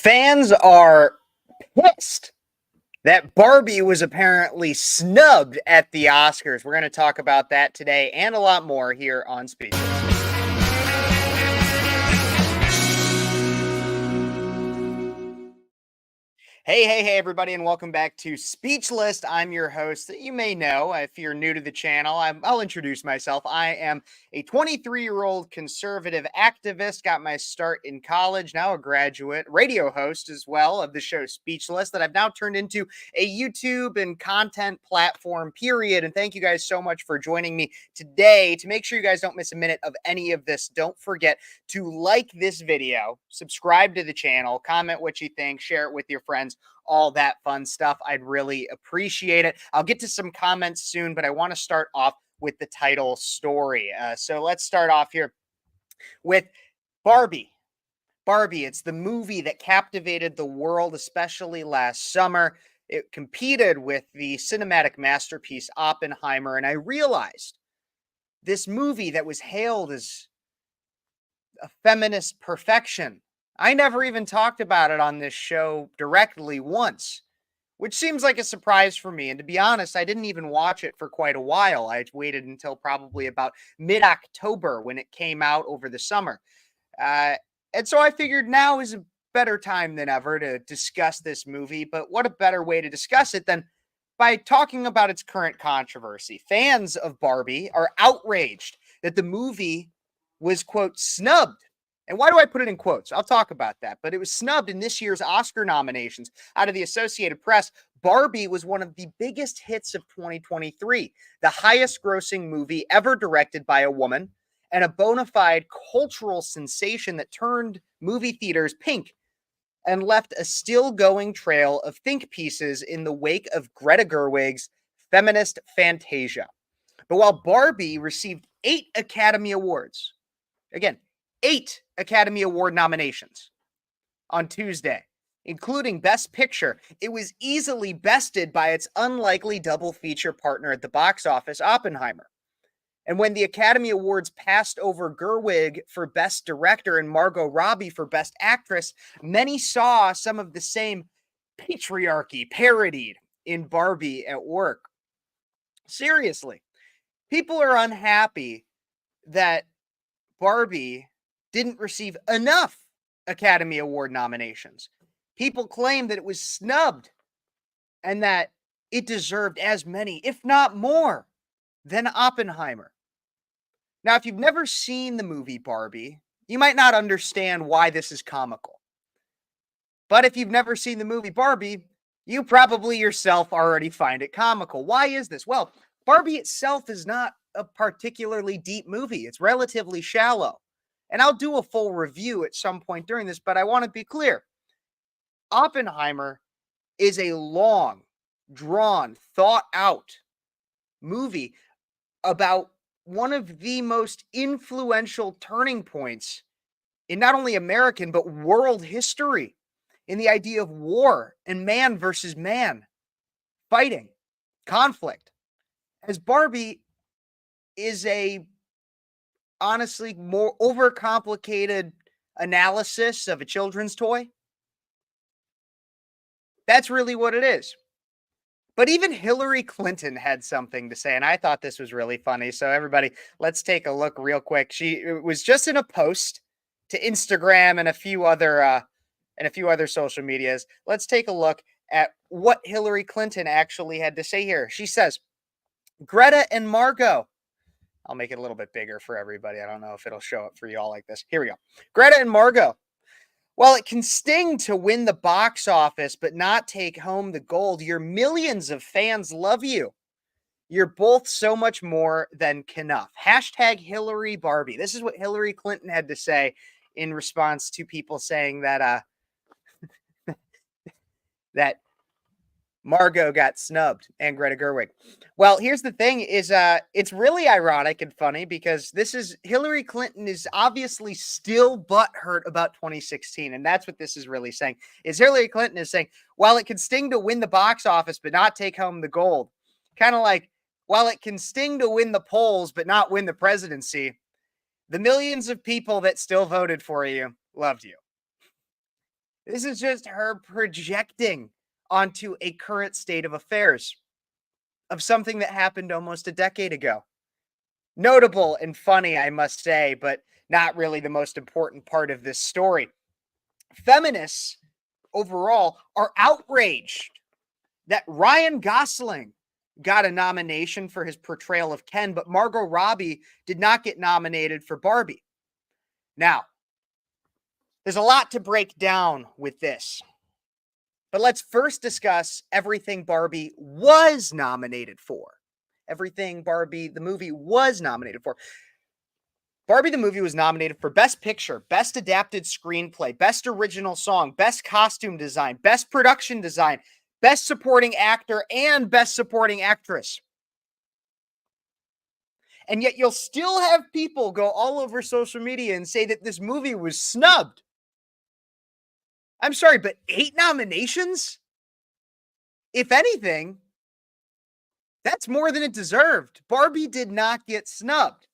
Fans are pissed that Barbie was apparently snubbed at the Oscars. We're going to talk about that today and a lot more here on Speechless. Hey, everybody, and welcome back to Speechless. I'm your host that you may know. If you're new to the channel, I'll introduce myself. I am a 23-year-old conservative activist, got my start in college, now a graduate, radio host as well of the show Speechless that I've now turned into a YouTube and content platform, period. And thank you guys so much for joining me today. To make sure you guys don't miss a minute of any of this, don't forget to like this video, subscribe to the channel, comment what you think, share it with your friends, all that fun stuff. I'd really appreciate it. I'll get to some comments soon, but I want to start off with the title story. So let's start off here with Barbie. Barbie, it's the movie that captivated the world, especially last summer. It competed with the cinematic masterpiece Oppenheimer, and I realized this movie that was hailed as a feminist perfection, I never even talked about it on this show directly once, which seems like a surprise for me. And to be honest, I didn't even watch it for quite a while. I waited until probably about mid-October when it came out over the summer. And so I figured now is a better time than ever to discuss this movie. But what a better way to discuss it than by talking about its current controversy. Fans of Barbie are outraged that the movie was, quote, snubbed. And why do I put it in quotes? I'll talk about that. But it was snubbed in this year's Oscar nominations. Out of the Associated Press, Barbie was one of the biggest hits of 2023, the highest grossing movie ever directed by a woman, and a bona fide cultural sensation that turned movie theaters pink and left a still going trail of think pieces in the wake of Greta Gerwig's feminist Fantasia. But while Barbie received 8 Academy Awards, again, 8 Academy Award nominations on Tuesday, including Best Picture, it was easily bested by its unlikely double feature partner at the box office, Oppenheimer. And when the Academy Awards passed over Gerwig for Best Director and Margot Robbie for Best Actress, many saw some of the same patriarchy parodied in Barbie at work. Seriously, people are unhappy that Barbie didn't receive enough Academy Award nominations. People claim that it was snubbed and that it deserved as many, if not more, than Oppenheimer. Now, if you've never seen the movie Barbie, you might not understand why this is comical. But if you've never seen the movie Barbie, you probably yourself already find it comical. Why is this? Well, Barbie itself is not a particularly deep movie. It's relatively shallow. And I'll do a full review at some point during this, but I want to be clear. Oppenheimer is a long, drawn, thought-out movie about one of the most influential turning points in not only American, but world history, in the idea of war and man versus man, fighting, conflict. As Barbie is a honestly more overcomplicated analysis of a children's toy. That's really what it is. But even Hillary Clinton had something to say, and I thought this was really funny. So everybody, let's take a look real quick. It was just in a post to Instagram and a few other social medias. Let's take a look at what Hillary Clinton actually had to say here. She says, Greta and Margot. I'll make it a little bit bigger for everybody. I don't know if it'll show up for you all like this. Here we go. Greta and Margot. While it can sting to win the box office but not take home the gold, your millions of fans love you. You're both so much more than enough. Hashtag Hillary Barbie. This is what Hillary Clinton had to say in response to people saying that that Margot got snubbed and Greta Gerwig. Well, here's the thing is it's really ironic and funny because this is Hillary Clinton is obviously still butthurt about 2016. And that's what this is really saying is Hillary Clinton is saying, while it can sting to win the box office, but not take home the gold, kind of like, while it can sting to win the polls, but not win the presidency, the millions of people that still voted for you loved you. This is just her projecting onto a current state of affairs of something that happened almost a decade ago. Notable and funny, I must say, but not really the most important part of this story. Feminists overall are outraged that Ryan Gosling got a nomination for his portrayal of Ken, but Margot Robbie did not get nominated for Barbie. Now, there's a lot to break down with this. But let's first discuss everything Barbie was nominated for. Everything Barbie, the movie, was nominated for. Barbie the movie was nominated for Best Picture, Best Adapted Screenplay, Best Original Song, Best Costume Design, Best Production Design, Best Supporting Actor, and Best Supporting Actress. And yet you'll still have people go all over social media and say that this movie was snubbed. I'm sorry, but 8 nominations? If anything, that's more than it deserved. Barbie did not get snubbed.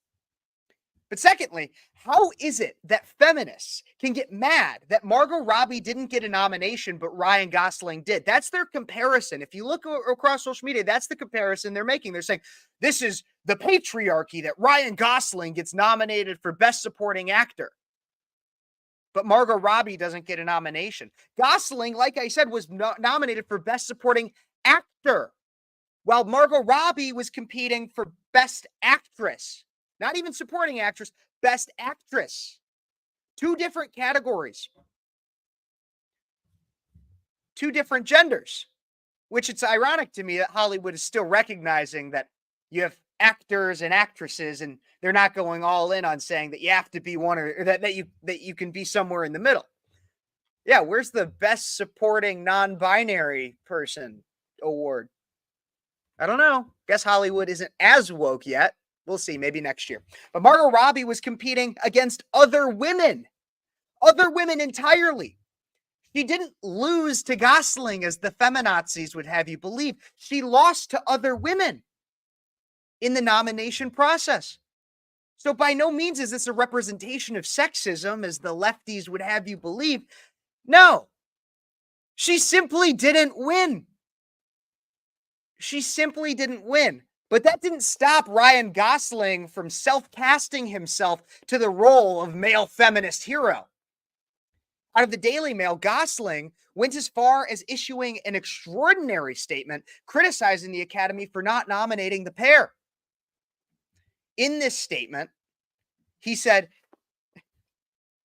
But secondly, how is it that feminists can get mad that Margot Robbie didn't get a nomination, but Ryan Gosling did? That's their comparison. If you look across social media, that's the comparison they're making. They're saying, this is the patriarchy that Ryan Gosling gets nominated for Best Supporting Actor, but Margot Robbie doesn't get a nomination. Gosling, like I said, was nominated for Best Supporting Actor, while Margot Robbie was competing for Best Actress. Not even Supporting Actress, Best Actress. 2 different categories. 2 different genders, which it's ironic to me that Hollywood is still recognizing that you have actors and actresses, and they're not going all in on saying that you have to be one or that you can be somewhere in the middle. Yeah, where's the Best Supporting Non-Binary Person award? I don't know. Guess Hollywood isn't as woke yet. We'll see, maybe next year. But Margot Robbie was competing against other women entirely. She didn't lose to Gosling, as the feminazis would have you believe. She lost to other women in the nomination process. So by no means is this a representation of sexism, as the lefties would have you believe. No, she simply didn't win. She simply didn't win. But that didn't stop Ryan Gosling from self-casting himself to the role of male feminist hero. Out of the Daily Mail, Gosling went as far as issuing an extraordinary statement criticizing the Academy for not nominating the pair. In this statement, he said,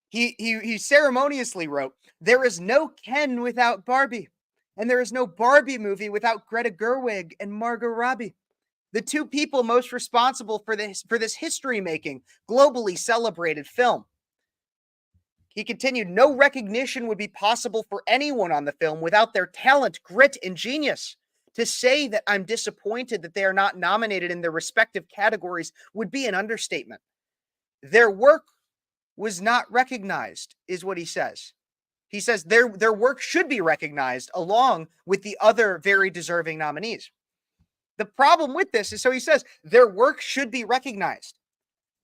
he ceremoniously wrote, "There is no Ken without Barbie, and there is no Barbie movie without Greta Gerwig and Margot Robbie, the 2 people most responsible for this history-making, globally celebrated film." He continued, "No recognition would be possible for anyone on the film without their talent, grit, and genius. To say that I'm disappointed that they are not nominated in their respective categories would be an understatement. Their work was not recognized," is what he says. He says their work should be recognized along with the other very deserving nominees. The problem with this is, so he says their work should be recognized.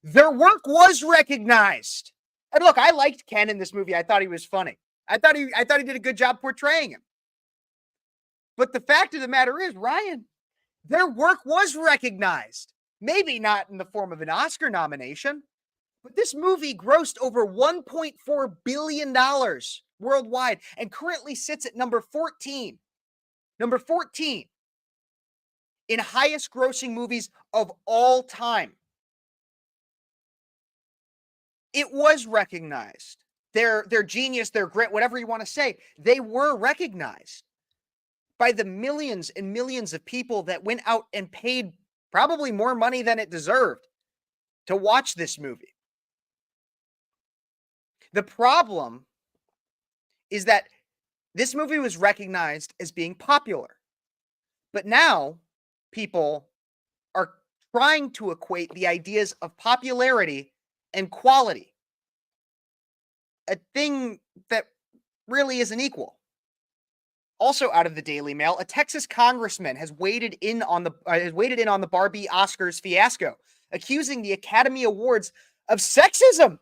Their work was recognized. And look, I liked Ken in this movie. I thought he was funny. I thought he did a good job portraying him. But the fact of the matter is, Ryan, their work was recognized. Maybe not in the form of an Oscar nomination, but this movie grossed over $1.4 billion worldwide and currently sits at number 14. Number 14 in highest grossing movies of all time. It was recognized. Their genius, their grit, whatever you want to say, they were recognized by the millions and millions of people that went out and paid probably more money than it deserved to watch this movie. The problem is that this movie was recognized as being popular, but now people are trying to equate the ideas of popularity and quality, a thing that really isn't equal. Also out of the Daily Mail, a Texas congressman has waded in on the Barbie Oscars fiasco, accusing the Academy Awards of sexism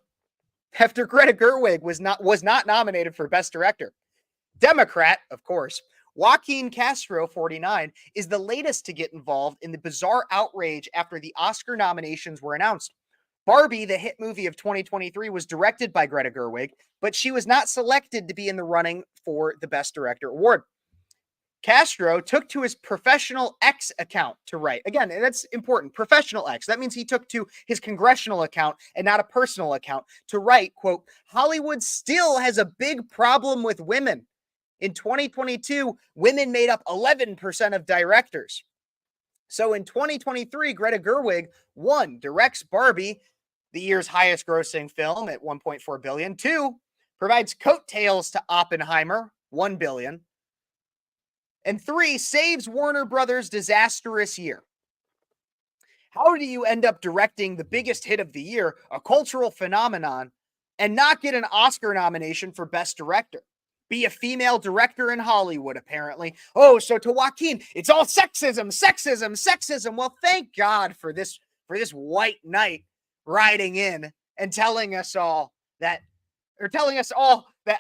after Greta Gerwig was not nominated for Best Director. Democrat, of course. Joaquin Castro, 49, is the latest to get involved in the bizarre outrage after the Oscar nominations were announced. Barbie, the hit movie of 2023, was directed by Greta Gerwig, but she was not selected to be in the running for the Best Director award. Castro took to his professional X account to write. Again, that's important. Professional X. That means he took to his congressional account and not a personal account to write, quote, Hollywood still has a big problem with women. In 2022, women made up 11% of directors. So in 2023, Greta Gerwig, one, directs Barbie, the year's highest grossing film at 1.4 billion. Two, provides coattails to Oppenheimer, 1 billion. And three, saves Warner Brothers' disastrous year. How do you end up directing the biggest hit of the year, a cultural phenomenon, and not get an Oscar nomination for Best Director? Be a female director in Hollywood, apparently. Oh, so to Joaquin, it's all sexism, sexism, sexism. Well, thank God for this white knight riding in and telling us all that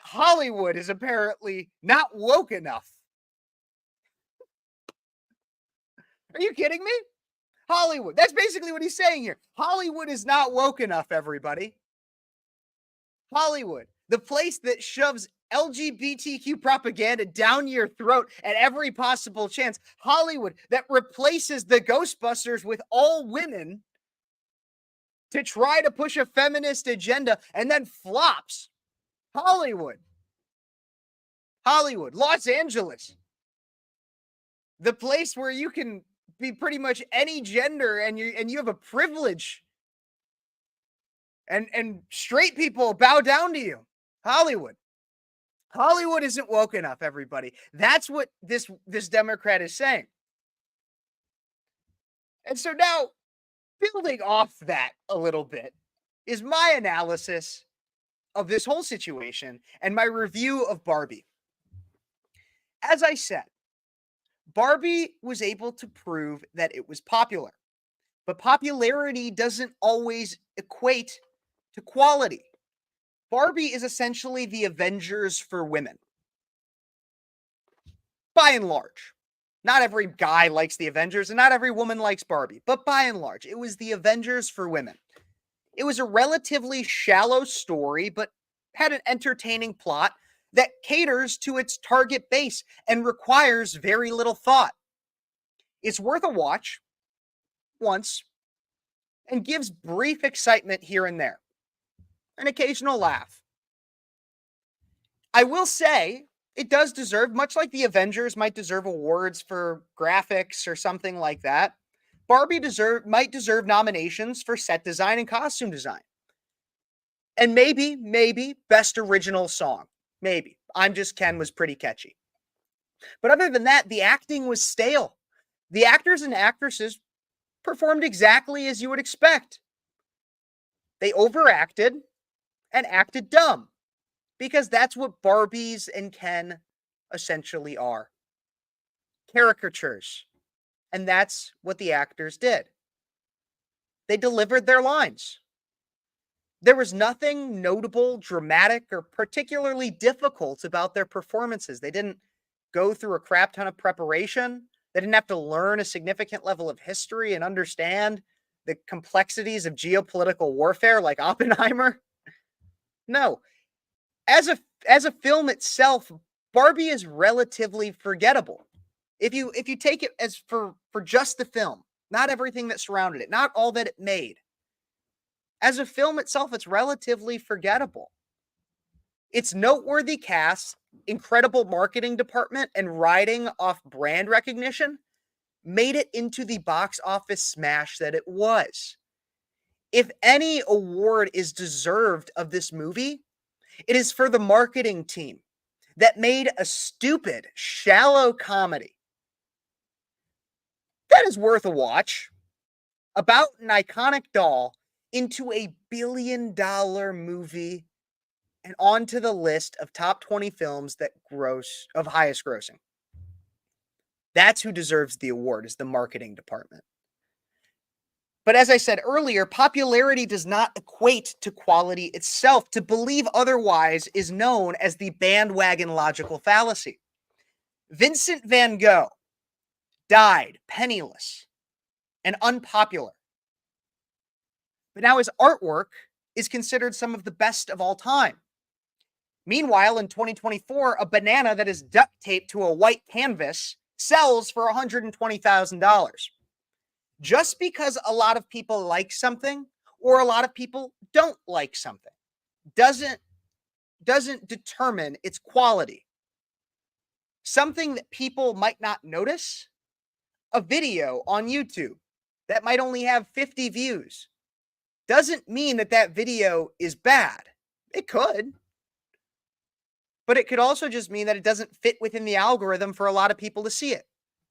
Hollywood is apparently not woke enough. Are you kidding me? Hollywood. That's basically what he's saying here. Hollywood is not woke enough, everybody. Hollywood, the place that shoves LGBTQ propaganda down your throat at every possible chance. Hollywood, that replaces the Ghostbusters with all women to try to push a feminist agenda and then flops. Hollywood. Los Angeles, the place where you can be pretty much any gender and you have a privilege and straight people bow down to you. Hollywood isn't woke enough, everybody. That's what this Democrat is saying. And so now, building off that a little bit is my analysis of this whole situation and my review of Barbie. As I said, Barbie was able to prove that it was popular, but popularity doesn't always equate to quality. Barbie is essentially the Avengers for women. By and large. Not every guy likes the Avengers and not every woman likes Barbie, but by and large, it was the Avengers for women. It was a relatively shallow story, but had an entertaining plot that caters to its target base and requires very little thought. It's worth a watch once and gives brief excitement here and there, an occasional laugh. I will say it does deserve, much like the Avengers might deserve awards for graphics or something like that, Barbie might deserve nominations for set design and costume design. And maybe best original song. Maybe. I'm Just Ken was pretty catchy. But other than that, the acting was stale. The actors and actresses performed exactly as you would expect. They overacted and acted dumb because that's what Barbies and Ken essentially are. Caricatures. And that's what the actors did. They delivered their lines. There was nothing notable, dramatic, or particularly difficult about their performances. They didn't go through a crap ton of preparation. They didn't have to learn a significant level of history and understand the complexities of geopolitical warfare like Oppenheimer. No. As a film itself, Barbie is relatively forgettable. If you take it as for just the film, not everything that surrounded it, not all that it made. As a film itself, it's relatively forgettable. Its noteworthy cast, incredible marketing department, and riding off brand recognition made it into the box office smash that it was. If any award is deserved of this movie, it is for the marketing team that made a stupid, shallow comedy that is worth a watch about an iconic doll into a billion-dollar movie and onto the list of top 20 films that of highest grossing. That's who deserves the award, is the marketing department. But as I said earlier, popularity does not equate to quality itself. To believe otherwise is known as the bandwagon logical fallacy. Vincent van Gogh died penniless and unpopular. But now his artwork is considered some of the best of all time. Meanwhile, in 2024, a banana that is duct taped to a white canvas sells for $120,000. Just because a lot of people like something or a lot of people don't like something doesn't determine its quality. Something that people might not notice, a video on YouTube that might only have 50 views, doesn't mean that that video is bad. It could. But it could also just mean that it doesn't fit within the algorithm for a lot of people to see it.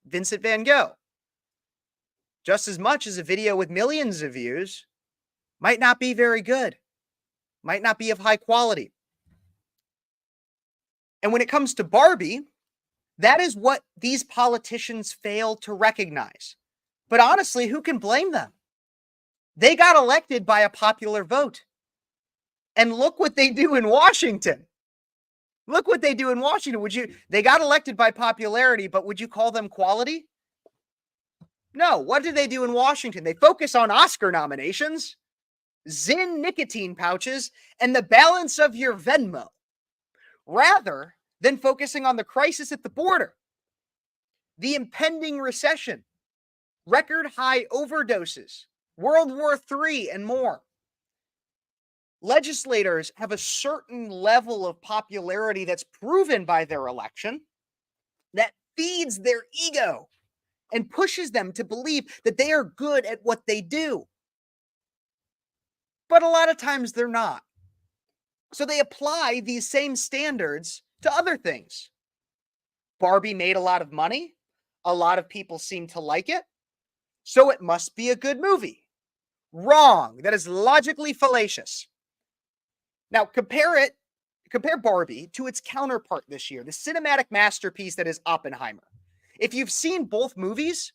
Vincent van Gogh, just as much as a video with millions of views, might not be very good, might not be of high quality. And when it comes to Barbie, that is what these politicians fail to recognize. But honestly, who can blame them? They got elected by a popular vote. And look what they do in Washington. Look what they do in Washington. They got elected by popularity, but would you call them quality? No. What did they do in Washington? They focus on Oscar nominations, Zyn nicotine pouches, and the balance of your Venmo, rather than focusing on the crisis at the border, the impending recession, record high overdoses, World War III, and more. Legislators have a certain level of popularity that's proven by their election that feeds their ego and pushes them to believe that they are good at what they do. But a lot of times they're not. So they apply these same standards to other things. Barbie made a lot of money. A lot of people seem to like it. So it must be a good movie. Wrong. That is logically fallacious. Now, compare Barbie to its counterpart this year, the cinematic masterpiece that is Oppenheimer. If you've seen both movies,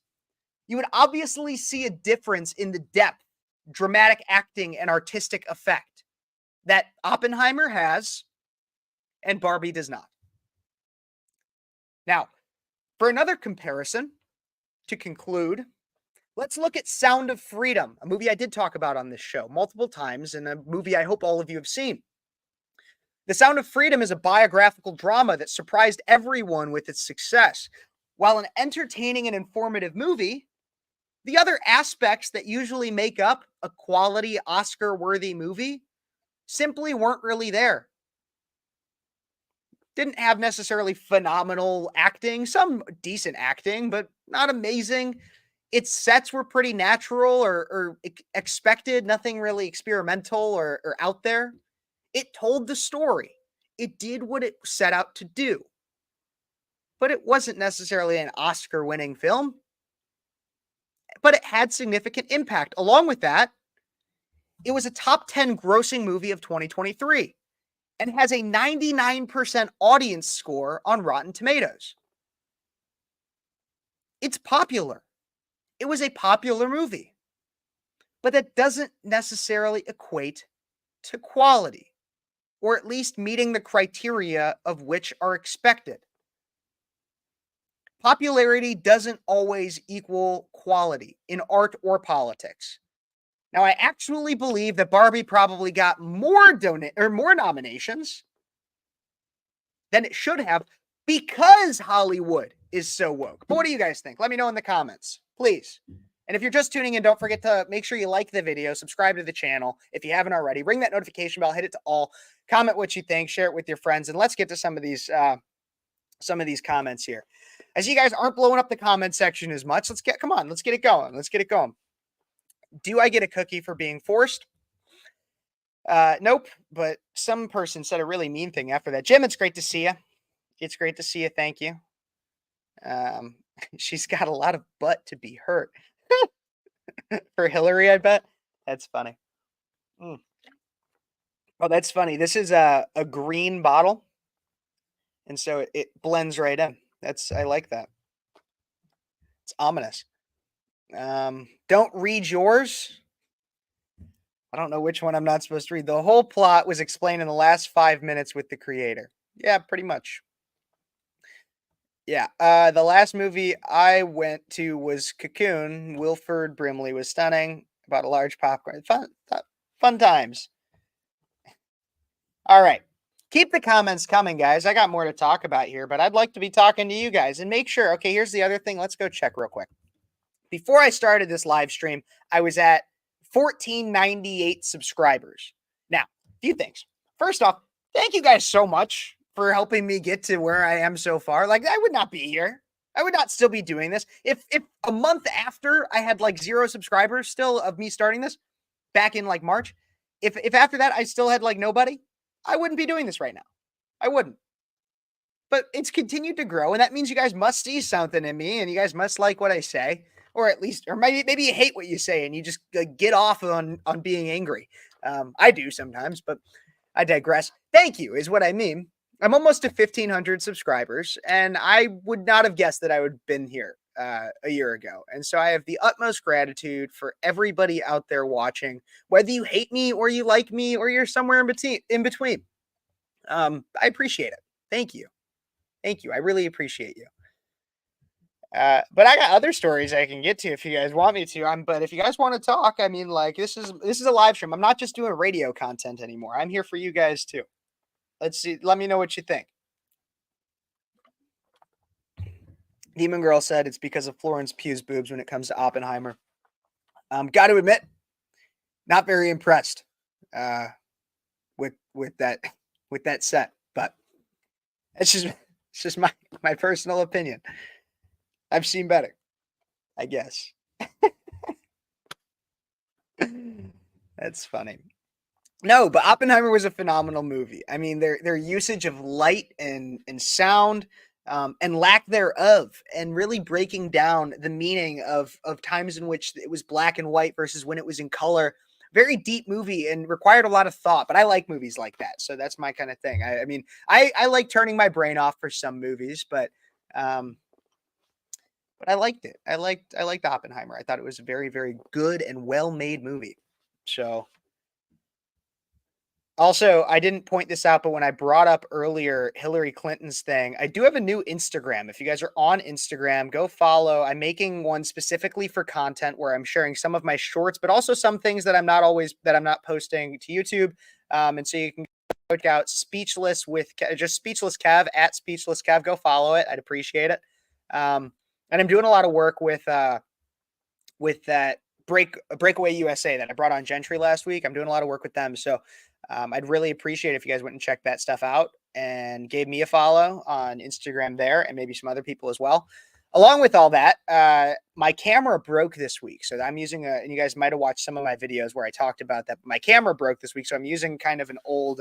you would obviously see a difference in the depth, dramatic acting, and artistic effect that Oppenheimer has and Barbie does not. Now, for another comparison, to conclude, let's look at Sound of Freedom, a movie I did talk about on this show multiple times, and a movie I hope all of you have seen. The Sound of Freedom is a biographical drama that surprised everyone with its success. While an entertaining and informative movie, the other aspects that usually make up a quality Oscar-worthy movie simply weren't really there. Didn't have necessarily phenomenal acting, some decent acting, but not amazing. Its sets were pretty natural or expected, nothing really experimental or out there. It told the story. It did what it set out to do. But it wasn't necessarily an Oscar-winning film. But it had significant impact. Along with that, it was a top 10 grossing movie of 2023 and has a 99% audience score on Rotten Tomatoes. It's popular. It was a popular movie. But that doesn't necessarily equate to quality, or at least meeting the criteria of which are expected. Popularity doesn't always equal quality in art or politics. Now, I actually believe that Barbie probably got more nominations than it should have because Hollywood is so woke. But what do you guys think? Let me know in the comments, please. And if you're just tuning in, don't forget to make sure you like the video, subscribe to the channel if you haven't already. Ring that notification bell, hit it to all, comment what you think, share it with your friends, and let's get to some of these comments here. As you guys aren't blowing up the comment section as much, let's get it going. Let's get it going. Do I get a cookie for being forced? Nope. But some person said a really mean thing after that. Jim, it's great to see you. It's great to see you. Thank you. She's got a lot of butt to be hurt. For Hillary, I bet. That's funny. Oh, that's funny. This is a green bottle. And so it blends right in. I like that. It's ominous. Don't read yours. I don't know which one I'm not supposed to read. The whole plot was explained in the last 5 minutes with the creator. Yeah, pretty much. Yeah. The last movie I went to was Cocoon. Wilford Brimley was stunning. About a large popcorn. Fun times. All right. Keep the comments coming, guys. I got more to talk about here, but I'd like to be talking to you guys and make sure. Okay, here's the other thing. Let's go check real quick. Before I started this live stream, I was at 1498 subscribers. Now, a few things. First off, thank you guys so much for helping me get to where I am so far. Like, I would not be here. I would not still be doing this. If a month after I had like 0 subscribers still of me starting this back in like March, if after that I still had like nobody, I wouldn't be doing this right now. I wouldn't. But it's continued to grow, and that means you guys must see something in me, and you guys must like what I say, or at least, or maybe you hate what you say, and you just get off on being angry. I do sometimes, but I digress. Thank you is what I mean. I'm almost to 1,500 subscribers, and I would not have guessed that I would have been here a year ago. And so I have the utmost gratitude for everybody out there watching, whether you hate me or you like me or you're somewhere in between. I appreciate it. Thank you. Thank you. I really appreciate you. But I got other stories I can get to if you guys want me to. But if you guys want to talk, I mean, like this is a live stream. I'm not just doing radio content anymore. I'm here for you guys too. Let's see. Let me know what you think. Demon Girl said it's because of Florence Pugh's boobs when it comes to Oppenheimer. Got to admit, not very impressed with that set, but it's just my personal opinion. I've seen better, I guess. That's funny. No, but Oppenheimer was a phenomenal movie. I mean, their usage of light and sound and lack thereof, and really breaking down the meaning of times in which it was black and white versus when it was in color. Very deep movie and required a lot of thought, but I like movies like that. So that's my kind of thing. I mean, I like turning my brain off for some movies, but I liked it. I liked Oppenheimer. I thought it was a very, very good and well-made movie. So also, I didn't point this out, but when I brought up earlier Hillary Clinton's thing, I do have a new Instagram. If you guys are on Instagram, go follow. I'm making one specifically for content where I'm sharing some of my shorts, but also some things that I'm not posting to YouTube. And so you can check out Speechless with just Speechless Kev at Speechless Kev. Go follow it. I'd appreciate it. And I'm doing a lot of work with that Breakaway USA that I brought on Gentry last week. I'm doing a lot of work with them. So I'd really appreciate it if you guys went and checked that stuff out and gave me a follow on Instagram there, and maybe some other people as well. Along with all that, my camera broke this week. So I'm using and you guys might have watched some of my videos where I talked about that. But my camera broke this week. So I'm using kind of an old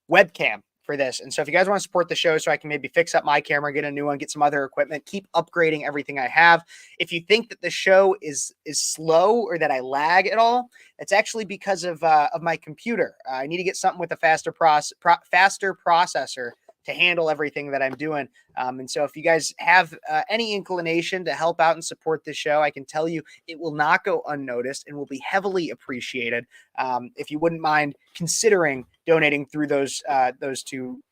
webcam for this. And so if you guys want to support the show so I can maybe fix up my camera, get a new one, get some other equipment, keep upgrading everything I have. If you think that the show is slow or that I lag at all, it's actually because of my computer. I need to get something with a faster processor to handle everything that I'm doing. And so if you guys have any inclination to help out and support this show, I can tell you it will not go unnoticed and will be heavily appreciated. If you wouldn't mind considering donating through those two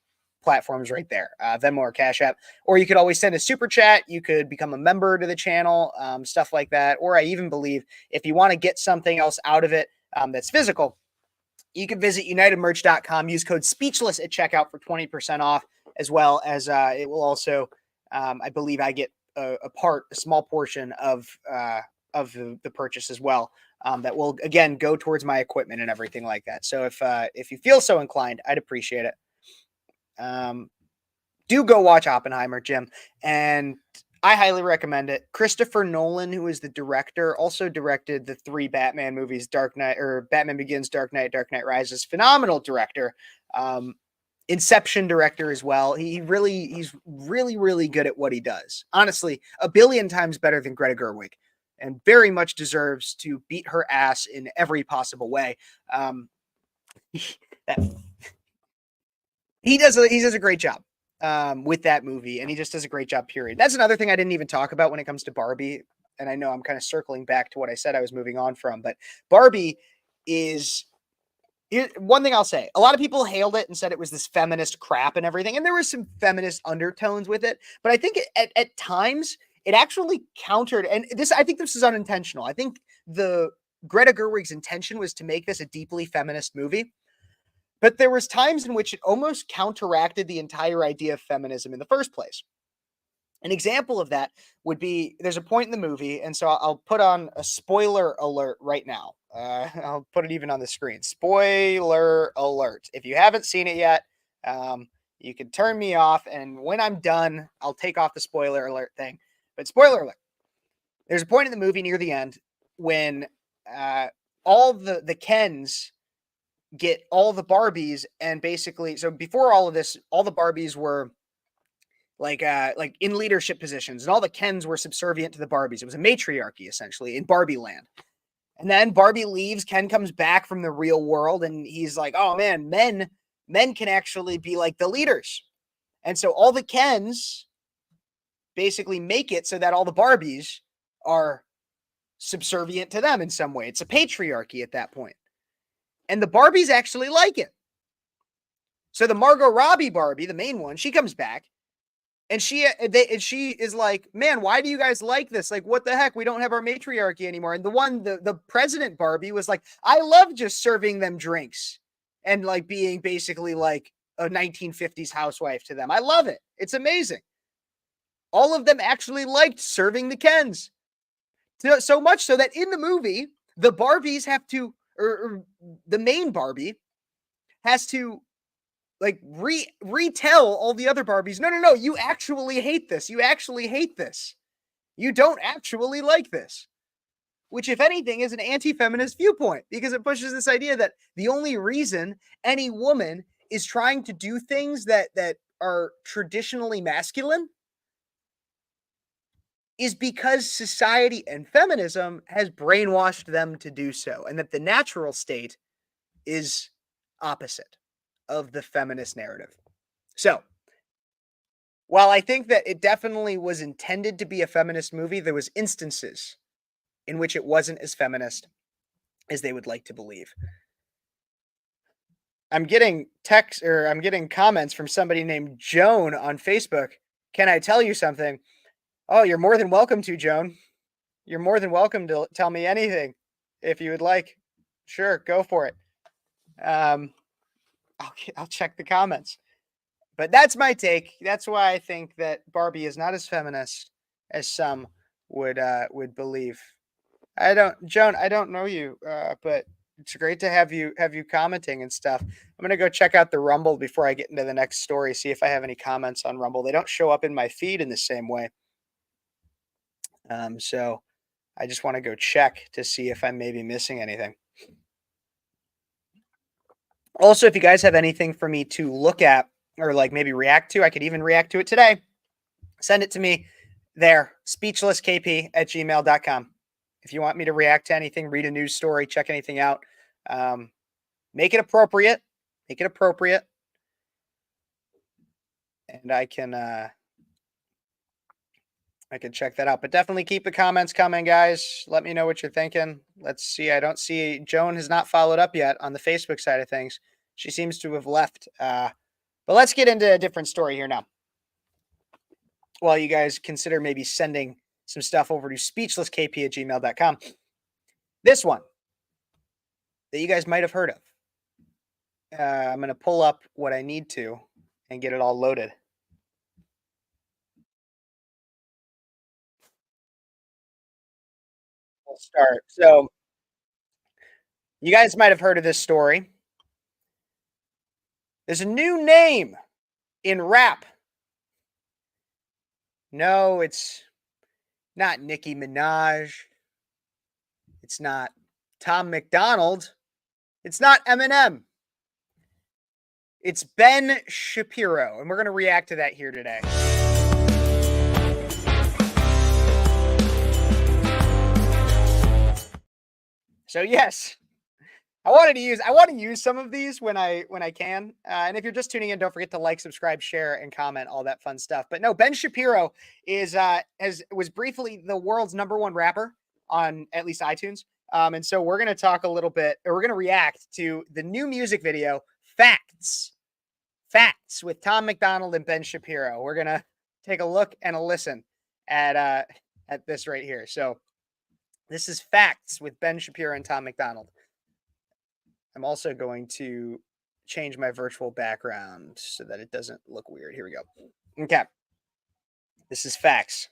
platforms right there, Venmo or Cash App, or you could always send a super chat. You could become a member to the channel, stuff like that. Or I even believe if you want to get something else out of it that's physical, you can visit unitedmerch.com, use code Speechless at checkout for 20% off, as well as it will also, I believe I get a small portion of the purchase as well. That will, again, go towards my equipment and everything like that. So if you feel so inclined, I'd appreciate it. Do go watch Oppenheimer, Jim, and I highly recommend it. Christopher Nolan, who is the director, also directed the 3 Batman movies, Batman Begins, Dark Knight, Dark Knight Rises. Phenomenal director. Inception director as well. He's really good at what he does. Honestly, a billion times better than Greta Gerwig, and very much deserves to beat her ass in every possible way. He does a great job with that movie, and he just does a great job, period. That's another thing I didn't even talk about when it comes to Barbie. and I know I'm kind of circling back to what I said I was moving on from, but Barbie is one thing I'll say. A lot of people hailed it and said it was this feminist crap and everything, and there was some feminist undertones with it, but I think at times it actually countered, and I think this is unintentional. I think the Greta Gerwig's intention was to make this a deeply feminist movie, but there was times in which it almost counteracted the entire idea of feminism in the first place. An example of that would be, there's a point in the movie, and so I'll put on a spoiler alert right now. I'll put it even on the screen. Spoiler alert. If you haven't seen it yet, you can turn me off, and when I'm done, I'll take off the spoiler alert thing. But spoiler alert. There's a point in the movie near the end when all the Kens get all the Barbies, and basically, so before all of this, all the Barbies were like in leadership positions, and all the Kens were subservient to the Barbies. It was a matriarchy essentially in Barbie land. And then Barbie leaves, Ken comes back from the real world, and he's like, oh man, men can actually be like the leaders. And so all the Kens basically make it so that all the Barbies are subservient to them in some way. It's a patriarchy at that point. And the Barbies actually like it. So the Margot Robbie Barbie, the main one, she comes back, and she is like, man, why do you guys like this? Like, what the heck? We don't have our matriarchy anymore. And the president Barbie was like, I love just serving them drinks and like being basically like a 1950s housewife to them. I love it. It's amazing. All of them actually liked serving the Kens. So much so that in the movie, the Barbies have to, or the main Barbie has to like retell all the other Barbies, no, you actually hate this. You actually hate this. You don't actually like this. Which, if anything, is an anti-feminist viewpoint, because it pushes this idea that the only reason any woman is trying to do things that are traditionally masculine is because society and feminism has brainwashed them to do so, and that the natural state is opposite of the feminist narrative. So, while I think that it definitely was intended to be a feminist movie, there was instances in which it wasn't as feminist as they would like to believe. I'm getting comments from somebody named Joan on Facebook. Can I tell you something? Oh, you're more than welcome to, Joan. You're more than welcome to tell me anything if you would like. Sure, go for it. I'll check the comments. But that's my take. That's why I think that Barbie is not as feminist as some would believe. Joan, I don't know you, but it's great to have you commenting and stuff. I'm gonna go check out the Rumble before I get into the next story, see if I have any comments on Rumble. They don't show up in my feed in the same way. So I just want to go check to see if I'm maybe missing anything. Also, if you guys have anything for me to look at or like maybe react to, I could even react to it today. Send it to me there, speechlesskp@gmail.com. If you want me to react to anything, read a news story, check anything out, make it appropriate. Make it appropriate. And I can check that out. But definitely keep the comments coming, guys. Let me know what you're thinking. Let's see. I don't see. Joan has not followed up yet on the Facebook side of things. She seems to have left. But let's get into a different story here now. While you guys consider maybe sending some stuff over to speechlesskp@gmail.com. This one that you guys might have heard of. I'm going to pull up what I need to and get it all loaded. We'll start. So you guys might have heard of this story. There's a new name in rap. No, it's not Nicki Minaj. It's not Tom McDonald. It's not Eminem. It's Ben Shapiro, and we're going to react to that here today. So yes, I want to use some of these when I can. And if you're just tuning in, don't forget to like, subscribe, share, and comment, all that fun stuff. But no, Ben Shapiro was briefly the world's #1 rapper on at least iTunes. And so we're gonna talk a little bit, or we're gonna react to the new music video, Facts. Facts with Tom MacDonald and Ben Shapiro. We're gonna take a look and a listen at this right here. So this is Facts with Ben Shapiro and Tom MacDonald. I'm also going to change my virtual background so that it doesn't look weird. Here we go. Okay. This is Facts.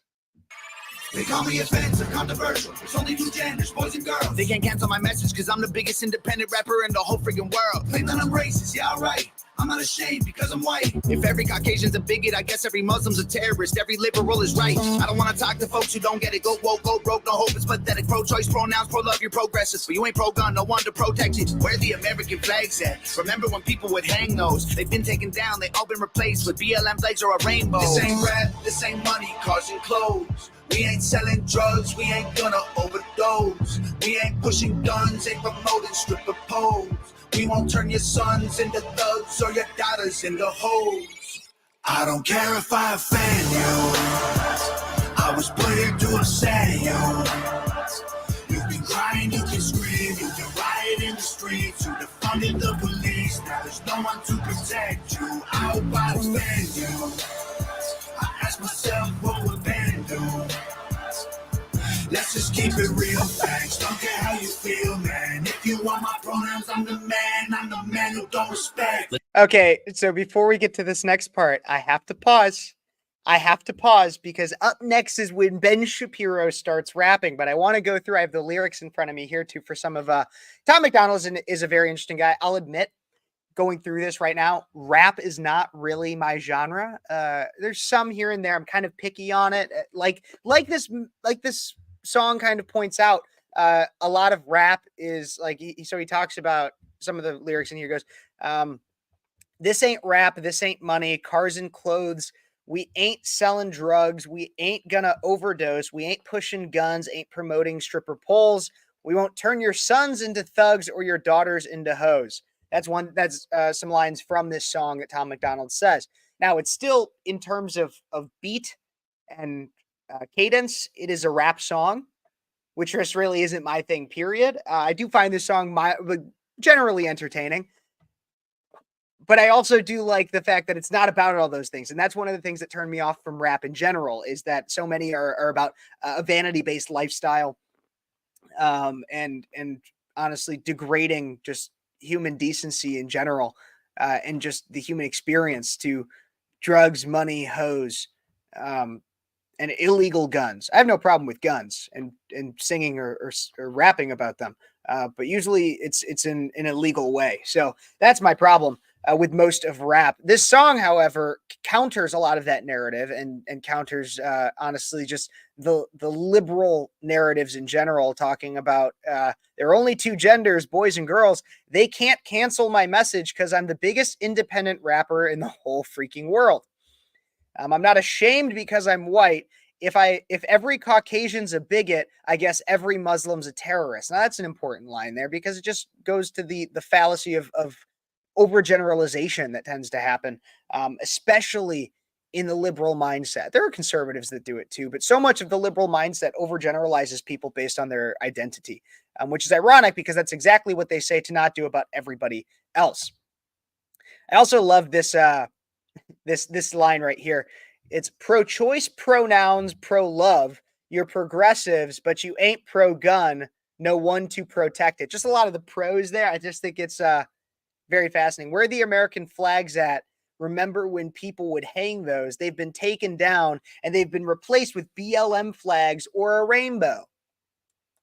They call me offensive, controversial. There's only 2 genders, boys and girls. They can't cancel my message because I'm the biggest independent rapper in the whole freaking world. Claim that I'm racist, yeah, alright. I'm not ashamed because I'm white. If every Caucasian's a bigot, I guess every Muslim's a terrorist. Every liberal is right. I don't want to talk to folks who don't get it. Go woke, go broke, no hope, it's pathetic. Pro-choice, pronouns, pro-love, you're progressive. But you ain't pro-gun, no one to protect you. Where the American flags at? Remember when people would hang those? They've been taken down, they all been replaced with BLM flags or a rainbow. This ain't rap, this ain't money, cars and clothes. We ain't selling drugs, we ain't gonna overdose. We ain't pushing guns, ain't promoting stripper poles. We won't turn your sons into thugs or your daughters into hoes. I don't care if I offend you. I was put here to upset you. You can cry and you can scream, you can riot in the streets. You defunded the police, now there's no one to protect you. I hope I offend you. I ask myself what would Ben do? Let's just keep it real, facts. Don't care how you feel, man. If you want my pronouns, I'm the man who don't respect. Okay, so before we get to this next part, I have to pause. Because up next is when Ben Shapiro starts rapping. But I want to go through, I have the lyrics in front of me here too for some of Tom MacDonald is a very interesting guy. I'll admit, going through this right now, rap is not really my genre. There's some here and there. I'm kind of picky on it. Like this song kind of points out, a lot of rap is like, so he talks about some of the lyrics in here. Goes, this ain't rap, this ain't money, cars and clothes. We ain't selling drugs. We ain't gonna overdose. We ain't pushing guns, ain't promoting stripper poles. We won't turn your sons into thugs or your daughters into hoes. That's some lines from this song that Tom MacDonald says. Now, it's still, in terms of beat and cadence, it is a rap song, which just really isn't my thing, period. I do find this song generally entertaining, but I also do like the fact that it's not about all those things. And that's one of the things that turned me off from rap in general, is that so many are about a vanity-based lifestyle, and honestly degrading just human decency in general, and just the human experience to drugs, money, hoes, and illegal guns. I have no problem with guns and singing or rapping about them, but usually it's in an illegal way. So that's my problem with most of rap. This song, however, counters a lot of that narrative and counters, honestly, just the liberal narratives in general, talking about there are only 2 genders, boys and girls. They can't cancel my message because I'm the biggest independent rapper in the whole freaking world. I'm not ashamed because I'm white. If every Caucasian's a bigot, I guess every Muslim's a terrorist. Now that's an important line there, because it just goes to the fallacy of overgeneralization that tends to happen, especially in the liberal mindset. There are conservatives that do it too, but so much of the liberal mindset overgeneralizes people based on their identity, which is ironic because that's exactly what they say to not do about everybody else. I also love this this line right here. It's pro-choice, pronouns, pro-love. You're progressives, but you ain't pro-gun. No one to protect it. Just a lot of the pros there. I just think it's very fascinating. Where are the American flags at? Remember when people would hang those? They've been taken down and they've been replaced with BLM flags or a rainbow.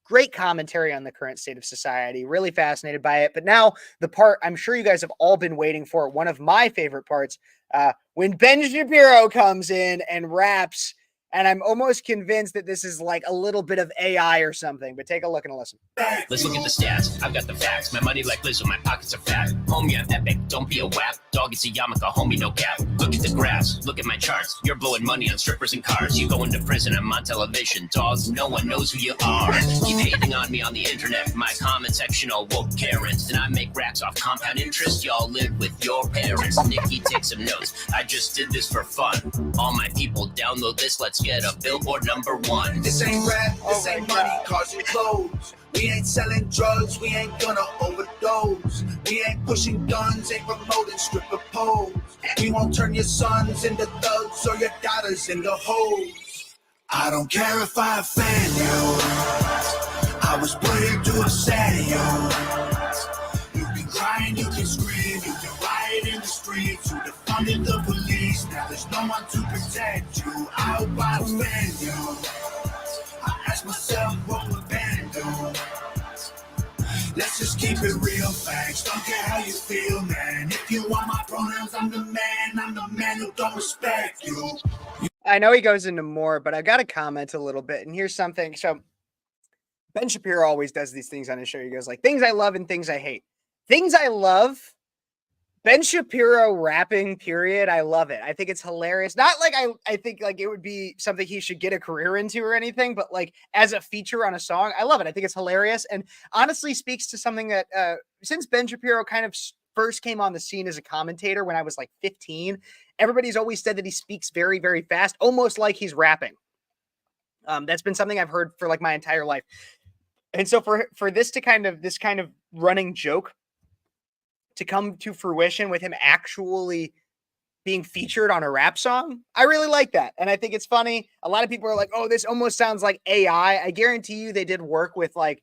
Great commentary on the current state of society. Really fascinated by it. But now the part I'm sure you guys have all been waiting for, one of my favorite parts, when Ben Shapiro comes in and raps And I'm almost convinced that this is like a little bit of AI or something, but take a look and listen. Let's look at the stats. I've got the facts. My money like Lizzo, my pockets are fat. Homie, I'm epic. Don't be a wap. Dog, it's a yarmulke. Homie, no cap. Look at the graphs. Look at my charts. You're blowing money on strippers and cars. You go into prison. I'm on television. Dogs, no one knows who you are. Keep hating on me on the internet. My comment section all woke Karens. And I make racks off compound interest. Y'all live with your parents. Nikki, take some notes. I just did this for fun. All my people, download this. Let's get a billboard #1. This ain't rap, this ain't money, cars and clothes. We ain't selling drugs, we ain't gonna overdose. We ain't pushing guns, ain't promoting stripper poles. We won't turn your sons into thugs or your daughters into hoes. I don't care if I offend you. I was put here to upset you. You can cry and you can scream, you can riot in the streets. You defunded the police, now there's no one to protect you. I hope I offend you. I ask myself what would Ben do? Let's just keep it real, facts. Don't care how you feel, man. If you want my pronouns, I'm the man who don't respect you. I know he goes into more, but I got to comment a little bit. And here's something. So Ben Shapiro always does these things on his show. He goes like, things I love and things I hate. Things I love, Ben Shapiro rapping, period. I love it. I think it's hilarious. Not like I think like it would be something he should get a career into or anything, but like as a feature on a song, I love it. I think it's hilarious and honestly speaks to something that since Ben Shapiro kind of first came on the scene as a commentator when I was like 15, everybody's always said that he speaks very, very fast, almost like he's rapping. That's been something I've heard for like my entire life. And so for this kind of running joke to come to fruition with him actually being featured on a rap song, I really like that. And I think it's funny. A lot of people are like, oh, this almost sounds like AI. I guarantee you they did work with like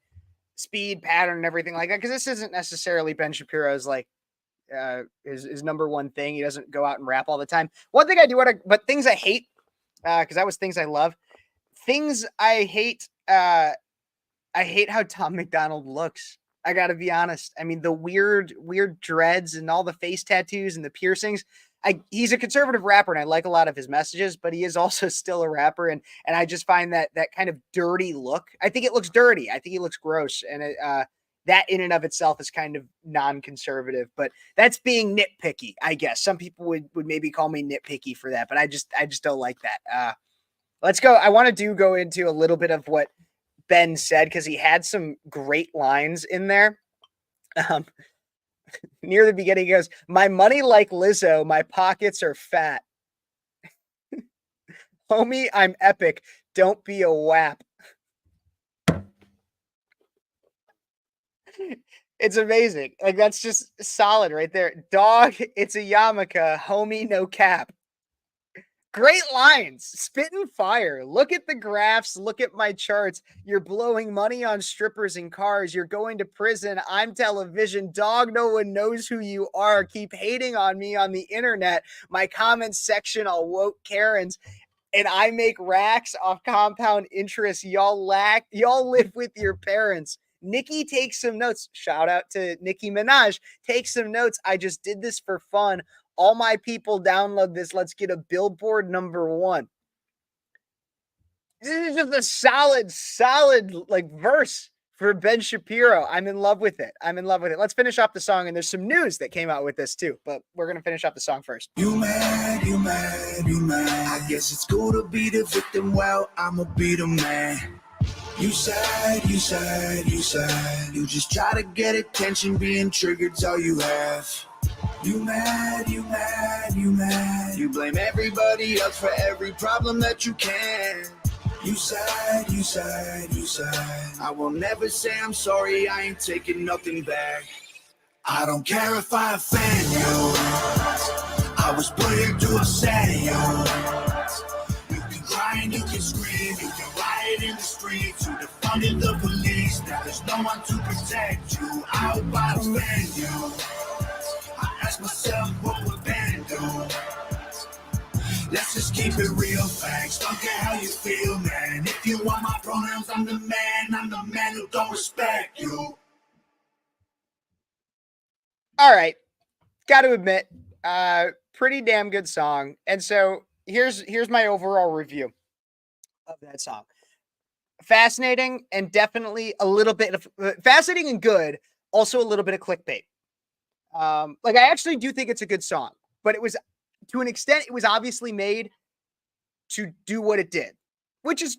speed, pattern, and everything like that. Because this isn't necessarily Ben Shapiro's like his number one thing. He doesn't go out and rap all the time. One thing I do want to, but things I hate, because that was things I love. Things I hate, I hate how Tom McDonald looks. I gotta be honest. I mean, the weird dreads and all the face tattoos and the piercings. He's a conservative rapper, and I like a lot of his messages, but he is also still a rapper, and I just find that kind of dirty look. I think it looks dirty. I think he looks gross, and that in and of itself is kind of non-conservative. But that's being nitpicky, I guess. Some people would maybe call me nitpicky for that, but I just don't like that. Let's go. I want to go into a little bit of what Ben said because he had some great lines in there. Near the beginning, he goes, "My money like Lizzo, my pockets are fat." Homie, I'm epic. Don't be a wap. It's amazing. Like that's just solid right there. Dog, it's a yarmulke. Homie, no cap. Great lines, spitting fire. Look at the graphs. Look at my charts. You're blowing money on strippers and cars. You're going to prison. I'm television. Dog, no one knows who you are. Keep hating on me on the internet. My comments section all woke Karens. And I make racks off compound interest. Y'all live with your parents. Nikki takes some notes. Shout out to Nicki Minaj. Take some notes. I just did this for fun. All my people download this. Let's get a billboard #1. This is just a solid like verse for Ben Shapiro. I'm in love with it. Let's finish off the song. And there's some news that came out with this too, but we're going to finish off the song first. You mad. I guess it's cool to be the victim. Well, I'ma be the man. You sad. You just try to get attention. Being triggered's all you have. You mad. You blame everybody else for every problem that you can. You sad. I will never say I'm sorry. I ain't taking nothing back. I don't care if I offend you. I was put here to upset you. You can cry and you can scream. You can riot in the streets. You defunded the police. Now there's no one to protect you. I hope I offend you. I ask myself what would Ben do? Let's just keep it real, facts. Don't care how you feel, man. If you want my pronouns, I'm the man who don't respect you. All right. Got to admit, pretty damn good song. And so here's my overall review. of that song. Fascinating and definitely a little bit of fascinating and good. Also a little bit of clickbait. Like I actually do think it's a good song, but it was to an extent, it was obviously made to do what it did, which is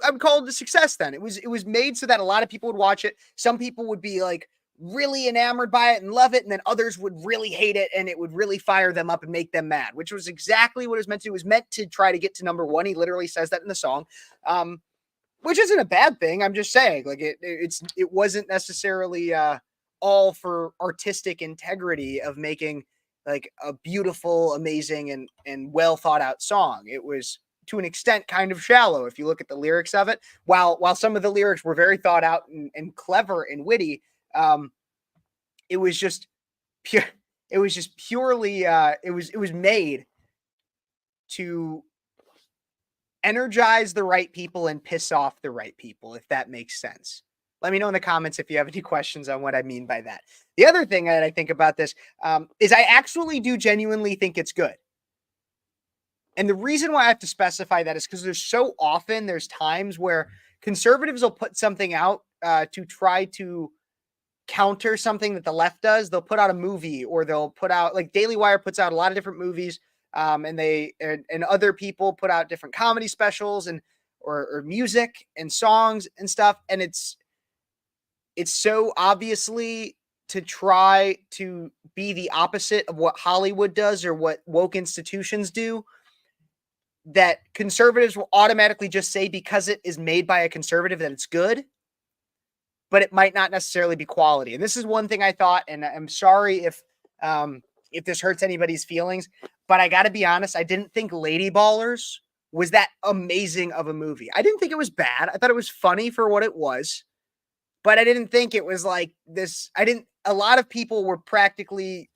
I would call it a success. Then it was made so that a lot of people would watch it. Some people would be like really enamored by it and love it, and then others would really hate it, and it would really fire them up and make them mad, which was exactly what it was meant to do. It was meant to try to get to number one. He literally says that in the song, which isn't a bad thing. I'm just saying, like it wasn't necessarily all for artistic integrity of making like a beautiful, amazing, and well thought out song. It was to an extent kind of shallow if you look at the lyrics of it. While some of the lyrics were very thought out and clever and witty, it was just pure. It was just purely. It was made to energize the right people and piss off the right people, if that makes sense. Let me know in the comments if you have any questions on what I mean by that. The other thing that I think about this is I actually do genuinely think it's good. And the reason why I have to specify that is because there's times where conservatives will put something out to try to counter something that the left does. They'll put out a movie, or they'll put out, like Daily Wire puts out a lot of different movies, and other people put out different comedy specials and or music and songs and stuff. And it's so obviously to try to be the opposite of what Hollywood does or what woke institutions do, that conservatives will automatically just say because it is made by a conservative that it's good, but it might not necessarily be quality. And this is one thing I thought, and I'm sorry if this hurts anybody's feelings, but I got to be honest, I didn't think Lady Ballers was that amazing of a movie. I didn't think it was bad. I thought it was funny for what it was. But I didn't think it was like this. A lot of people were practically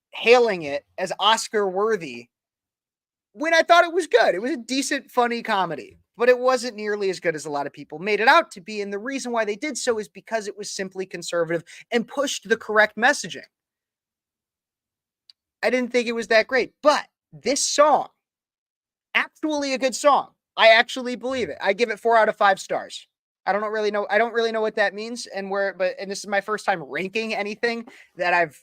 hailing it as Oscar worthy when I thought it was good. It was a decent, funny comedy, but it wasn't nearly as good as a lot of people made it out to be. And the reason why they did so is because it was simply conservative and pushed the correct messaging. I didn't think it was that great, but this song, actually a good song. I actually believe it. I give it 4 out of 5 stars. I don't really know what that means, and this is my first time ranking anything that I've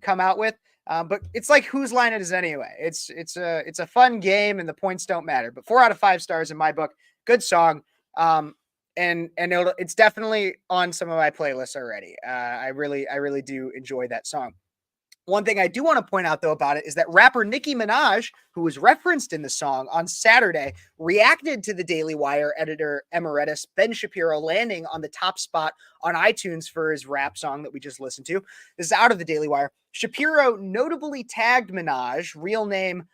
come out with. But it's like whose line it is anyway. It's a fun game, and the points don't matter. But 4 out of 5 stars in my book. Good song. And it's definitely on some of my playlists already. I really do enjoy that song. One thing I do want to point out, though, about it is that rapper Nicki Minaj, who was referenced in the song on Saturday, reacted to the Daily Wire editor emeritus Ben Shapiro landing on the top spot on iTunes for his rap song that we just listened to. This is out of the Daily Wire. Shapiro notably tagged Minaj, real name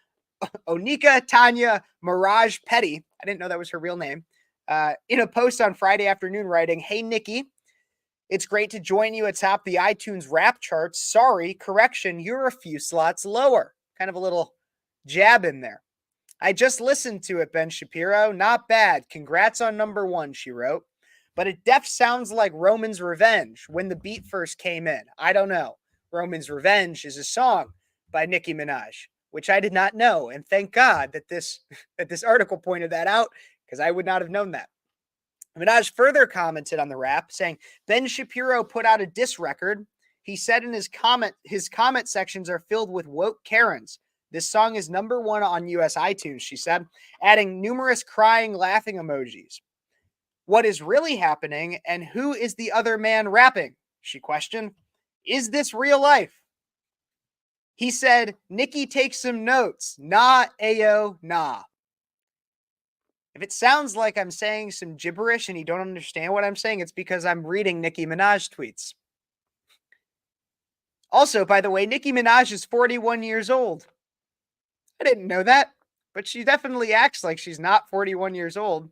Onika Tanya Mirage Petty. I didn't know that was her real name. In a post on Friday afternoon, writing, "Hey, Nicki. It's great to join you atop the iTunes rap charts. Sorry, correction, you're a few slots lower." Kind of a little jab in there. "I just listened to it, Ben Shapiro. Not bad. Congrats on number 1, she wrote. But it def sounds like Roman's Revenge when the beat first came in. I don't know. Roman's Revenge is a song by Nicki Minaj, which I did not know. And thank God that this article pointed that out, because I would not have known that. Minaj further commented on the rap, saying, "Ben Shapiro put out a diss record. He said in his comment sections are filled with woke Karens. This song is number 1 on US iTunes," she said, adding numerous crying, laughing emojis. "What is really happening, and who is the other man rapping?" she questioned. "Is this real life?" He said, "Nicki, take some notes. Nah, ayo, nah." If it sounds like I'm saying some gibberish and you don't understand what I'm saying, it's because I'm reading Nicki Minaj tweets. Also, by the way, Nicki Minaj is 41 years old. I didn't know that, but she definitely acts like she's not 41 years old.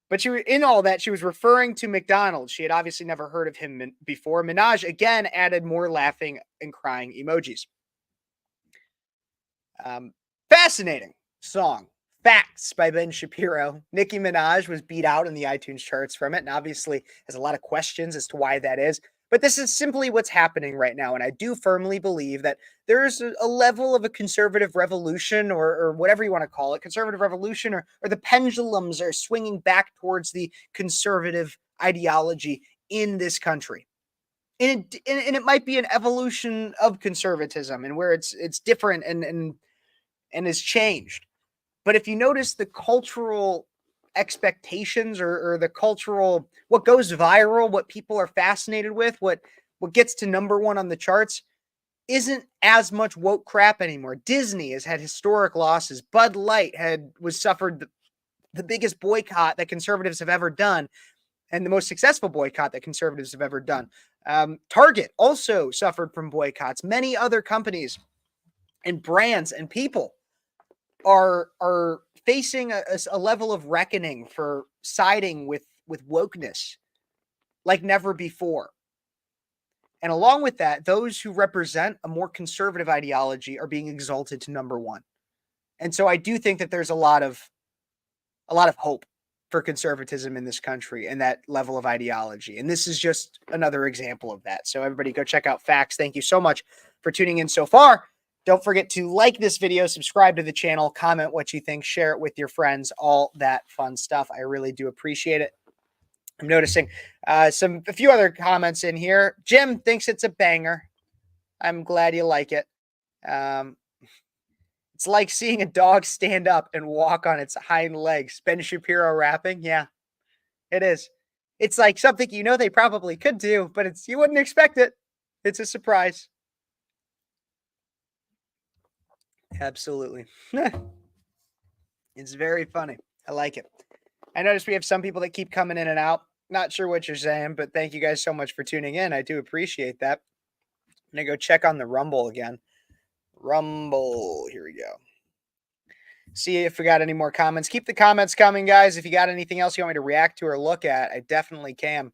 But in all that, she was referring to McDonald's. She had obviously never heard of him before. Minaj again added more laughing and crying emojis. Fascinating song. Facts by Ben Shapiro. Nicki Minaj was beat out in the iTunes charts from it, and obviously has a lot of questions as to why that is. But this is simply what's happening right now. And I do firmly believe that there's a level of a conservative revolution, or whatever you want to call it, conservative revolution, or the pendulums are swinging back towards the conservative ideology in this country. And it might be an evolution of conservatism, and where it's different and is changed. But if you notice the cultural expectations, or the cultural, what goes viral, what people are fascinated with, what gets to number one on the charts, isn't as much woke crap anymore. Disney has had historic losses. Bud Light was suffered the biggest boycott that conservatives have ever done, and the most successful boycott that conservatives have ever done. Target also suffered from boycotts. Many other companies and brands and people are facing a level of reckoning for siding with wokeness like never before. And along with that, those who represent a more conservative ideology are being exalted to number one. And so I do think that there's a lot of hope for conservatism in this country and that level of ideology. And this is just another example of that. So everybody go check out Facts. Thank you so much for tuning in so far. Don't forget to like this video, subscribe to the channel, comment what you think, share it with your friends, all that fun stuff. I really do appreciate it. I'm noticing a few other comments in here. Jim thinks it's a banger. I'm glad you like it. It's like seeing a dog stand up and walk on its hind legs. Ben Shapiro rapping. Yeah, it is. It's like something they probably could do, but you wouldn't expect it. It's a surprise. Absolutely. It's very funny. I like it. I noticed we have some people that keep coming in and out. Not sure what you're saying, but thank you guys so much for tuning in. I do appreciate that. I'm going to go check on the Rumble again. Rumble. Here we go. See if we got any more comments. Keep the comments coming, guys. If you got anything else you want me to react to or look at, I definitely can.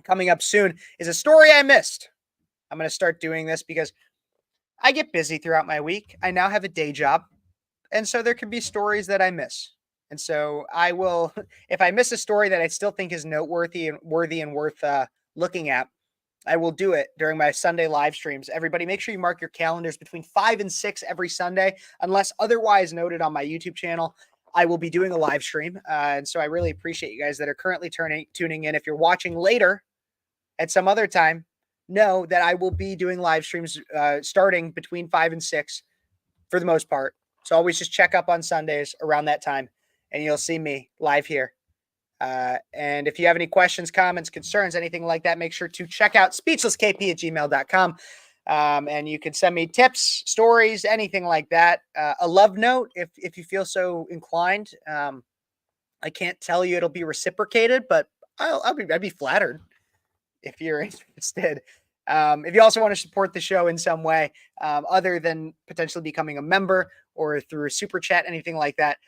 Coming up soon is a story I missed. I'm going to start doing this because I get busy throughout my week. I now have a day job, and so there can be stories that I miss. And so I will, if I miss a story that I still think is noteworthy and worth looking at, I will do it during my Sunday live streams. Everybody, make sure you mark your calendars between 5 and 6 every Sunday, unless otherwise noted on my YouTube channel. I will be doing a live stream. And so I really appreciate you guys that are currently tuning in. If you're watching later at some other time, know that I will be doing live streams starting between 5 and 6 for the most part. So always just check up on Sundays around that time, and you'll see me live here. And if you have any questions, comments, concerns, anything like that, make sure to check out speechlesskp@gmail.com. And you can send me tips, stories, anything like that. A love note, if you feel so inclined. I can't tell you it'll be reciprocated, but I'd be flattered if you're interested. If you also want to support the show in some way, other than potentially becoming a member or through a super chat, anything like that,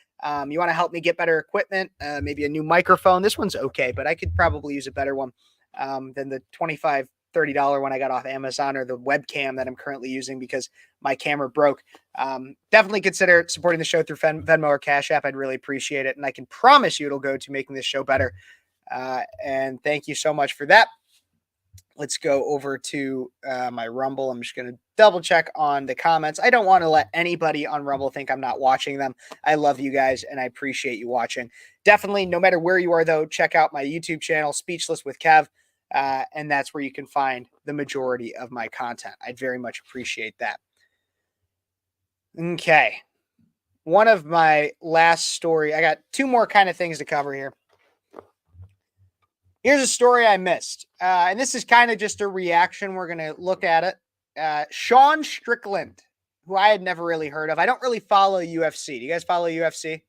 you want to help me get better equipment, maybe a new microphone. This one's okay, but I could probably use a better one than the $25, $30 one I got off Amazon, or the webcam that I'm currently using because my camera broke. Definitely consider supporting the show through Venmo or Cash App. I'd really appreciate it. And I can promise you it'll go to making this show better. And thank you so much for that. Let's go over to my Rumble. I'm just going to double check on the comments. I don't want to let anybody on Rumble think I'm not watching them. I love you guys, and I appreciate you watching. Definitely, no matter where you are, though, check out my YouTube channel, Speechless with Kev, and that's where you can find the majority of my content. I'd very much appreciate that. Okay. One of my last story, I got two more kind of things to cover here. Here's a story I missed, and this is kind of just a reaction. We're going to look at it. Sean Strickland, who I had never really heard of. I don't really follow UFC. Do you guys follow UFC?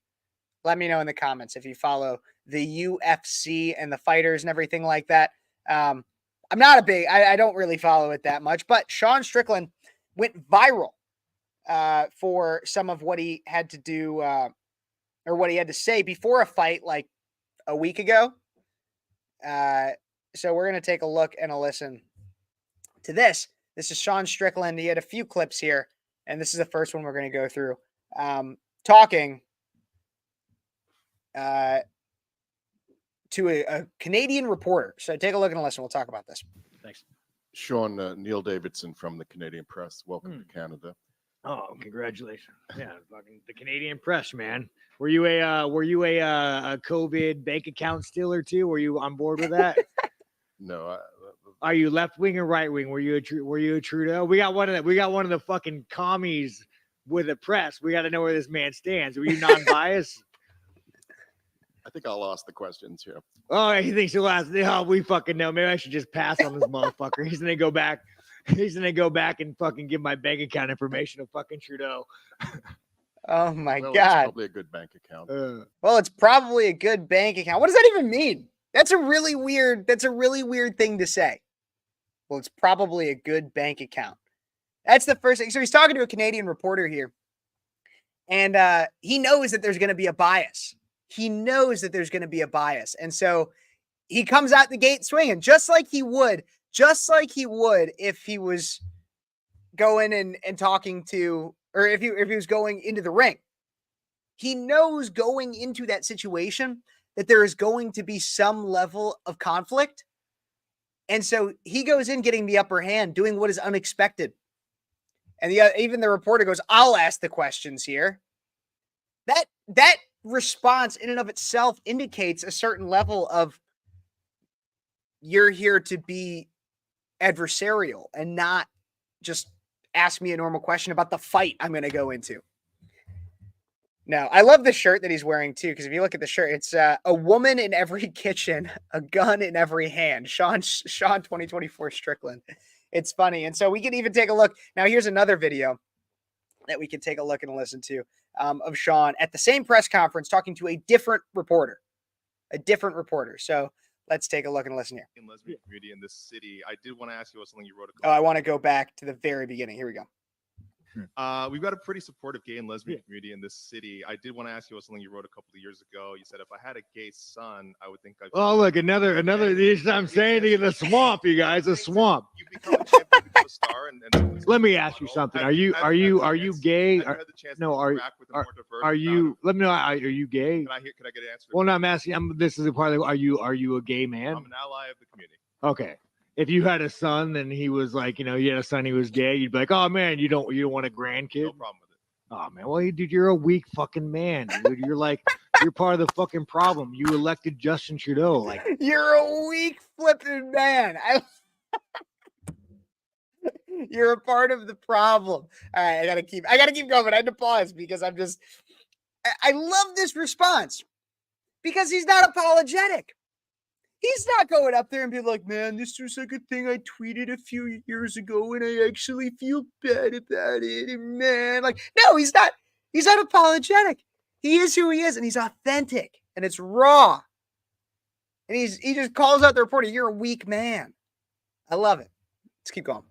Let me know in the comments if you follow the UFC and the fighters and everything like that. I'm not a big, I don't really follow it that much, but Sean Strickland went viral for some of what he had to do or what he had to say before a fight like a week ago. So we're going to take a look and a listen to this. This is Sean Strickland. He had a few clips here, and this is the first one we're going to go through. Talking to a Canadian reporter. So take a look and listen. We'll talk about this. Thanks. Sean, Neil Davidson from the Canadian Press. Welcome to Canada. Oh, congratulations! Yeah, fucking the Canadian Press, man. Were you a COVID bank account stealer too? Were you on board with that? No, Are you left wing or right wing? Were you a Trudeau? We got one of the fucking commies with a press. We got to know where this man stands. Were you non-biased? I think I lost the questions here. Oh, he thinks he'll last. Oh, we fucking know. Maybe I should just pass on this motherfucker. He's gonna go back. He's gonna go back and fucking give my bank account information to fucking Trudeau. Oh my Well, God. It's probably a good bank account. Well, it's probably a good bank account. What does that even mean? That's a really weird thing to say. Well, it's probably a good bank account. That's the first thing. So he's talking to a Canadian reporter here. And he knows that there's going to be a bias. He knows that there's going to be a bias. And so he comes out the gate swinging, just like he would if he was going and talking to, or if he was going into the ring. He knows going into that situation that there is going to be some level of conflict. And so he goes in getting the upper hand, doing what is unexpected. And even the reporter goes, I'll ask the questions here. That response in and of itself indicates a certain level of you're here to be adversarial and not just ask me a normal question about the fight I'm going to go into. Now, I love the shirt that he's wearing too, because if you look at the shirt, it's a woman in every kitchen, a gun in every hand. Sean 2024 Strickland. It's funny. And so we can even take a look. Now, here's another video that we can take a look and listen to of Sean at the same press conference talking to a different reporter. So let's take a look and listen here. In lesbian community in this city, I did want to ask you about something you wrote. I want to go back to the very beginning. Here we go. We've got a pretty supportive gay and lesbian community in this city. I did want to ask you about something you wrote a couple of years ago. You said, if I had a gay son, I would think I'd... Oh, look, another. I'm saying to you, the swamp, you guys, the swamp. You become a champion, you become a star, and Let me ask you something. Are you gay? No, are you? Let me know. Are you gay? Can I get an answer? Well, no, I'm asking. This is a part of. Are you a gay man? I'm an ally of the community. Okay. If you had a son and he was like, you had a son, he was gay, you'd be like, oh man, you don't want a grandkid? No problem with it. Oh man, well, dude, you're a weak fucking man, dude. You're part of the fucking problem. You elected Justin Trudeau. Like, you're a weak flipping man. You're a part of the problem. All right, I gotta keep going, but I had to pause because I love this response because he's not apologetic. He's not going up there and be like, man, this was like a thing I tweeted a few years ago and I actually feel bad about it. And man, like, no, he's not apologetic. He is who he is and he's authentic and it's raw. And he just calls out the reporter, you're a weak man. I love it. Let's keep going.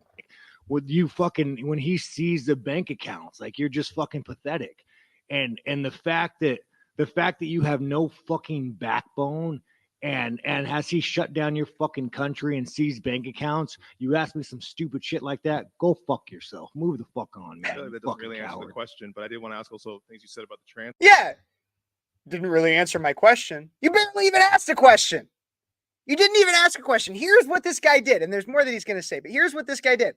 When he sees the bank accounts, like you're just fucking pathetic. And the fact that you have no fucking backbone. And has he shut down your fucking country and seized bank accounts? You ask me some stupid shit like that, go fuck yourself. Move the fuck on, man. I feel like that doesn't really answer the question, but I did want to ask also things you said about the trans. Yeah. Didn't really answer my question. You barely even asked a question. You didn't even ask a question. Here's what this guy did. And there's more that he's going to say, but here's what this guy did.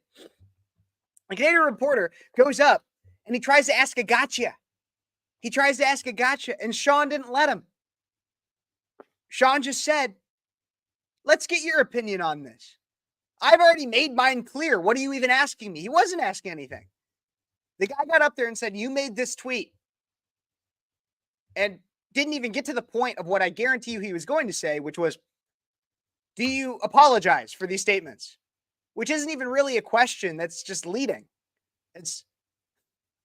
A Canadian reporter goes up and he tries to ask a gotcha. And Sean didn't let him. Sean just said, let's get your opinion on this. I've already made mine clear. What are you even asking me? He wasn't asking anything. The guy got up there and said, you made this tweet. And didn't even get to the point of what I guarantee you he was going to say, which was, do you apologize for these statements? Which isn't even really a question. That's just leading.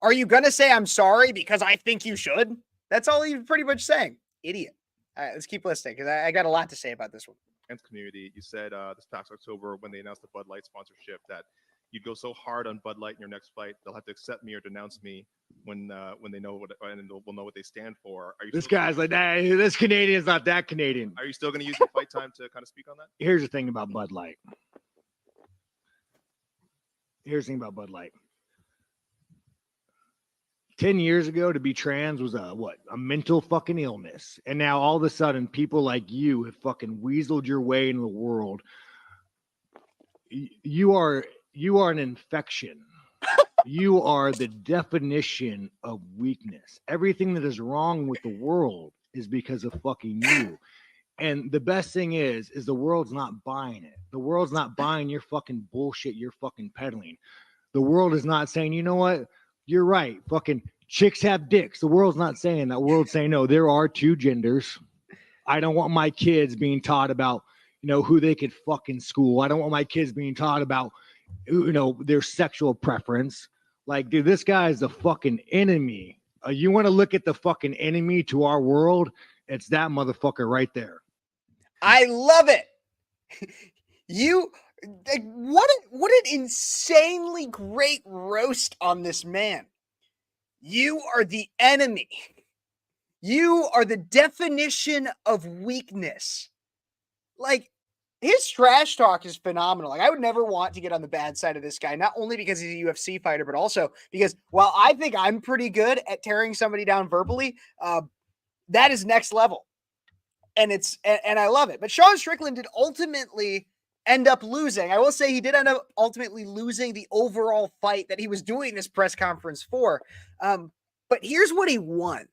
Are you going to say I'm sorry because I think you should? That's all he's pretty much saying. Idiot. All right, let's keep listening because I got a lot to say about this one. Trans community, you said this past October when they announced the Bud Light sponsorship that you'd go so hard on Bud Light in your next fight, they'll have to accept me or denounce me when they know what and will know what they stand for. This guy's like, nah, this Canadian's not that Canadian. Are you still going to use your fight time to kind of speak on that? Here's the thing about Bud Light. 10 years ago, to be trans was a mental fucking illness. And now all of a sudden, people like you have fucking weaseled your way into the world. You are an infection. You are the definition of weakness. Everything that is wrong with the world is because of fucking you. And the best thing is the world's not buying it. The world's not buying your fucking bullshit you're fucking peddling. The world is not saying, you know what? You're right. Fucking chicks have dicks. The world's not saying that. The world's saying, no, there are two genders. I don't want my kids being taught about, who they could fuck in school. I don't want my kids being taught about, their sexual preference. Like, dude, this guy is the fucking enemy. You want to look at the fucking enemy to our world? It's that motherfucker right there. I love it. What an insanely great roast on this man. You are the enemy. You are the definition of weakness. Like, his trash talk is phenomenal. Like, I would never want to get on the bad side of this guy, not only because he's a UFC fighter, but also because while I think I'm pretty good at tearing somebody down verbally, that is next level. And I love it. But Sean Strickland did ultimately end up losing. I will say he did end up ultimately losing the overall fight that he was doing this press conference for. But here's what he won.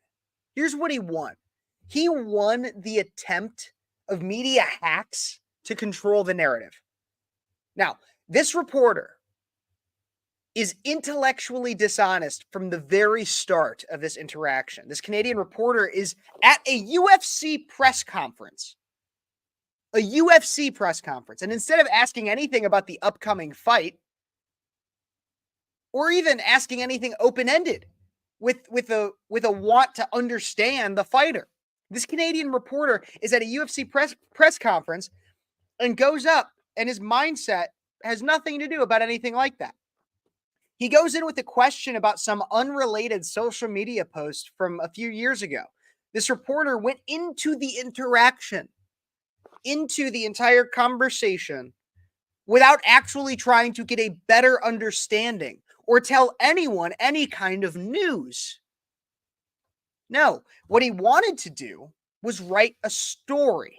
He won the attempt of media hacks to control the narrative. Now, this reporter is intellectually dishonest from the very start of this interaction. This Canadian reporter is at a UFC press conference. And instead of asking anything about the upcoming fight, or even asking anything open-ended with a want to understand the fighter, this Canadian reporter is at a UFC press conference and goes up, and his mindset has nothing to do about anything like that. He goes in with a question about some unrelated social media post from a few years ago. This reporter went into the interaction, into the entire conversation, without actually trying to get a better understanding or tell anyone any kind of news. No, what he wanted to do was write a story.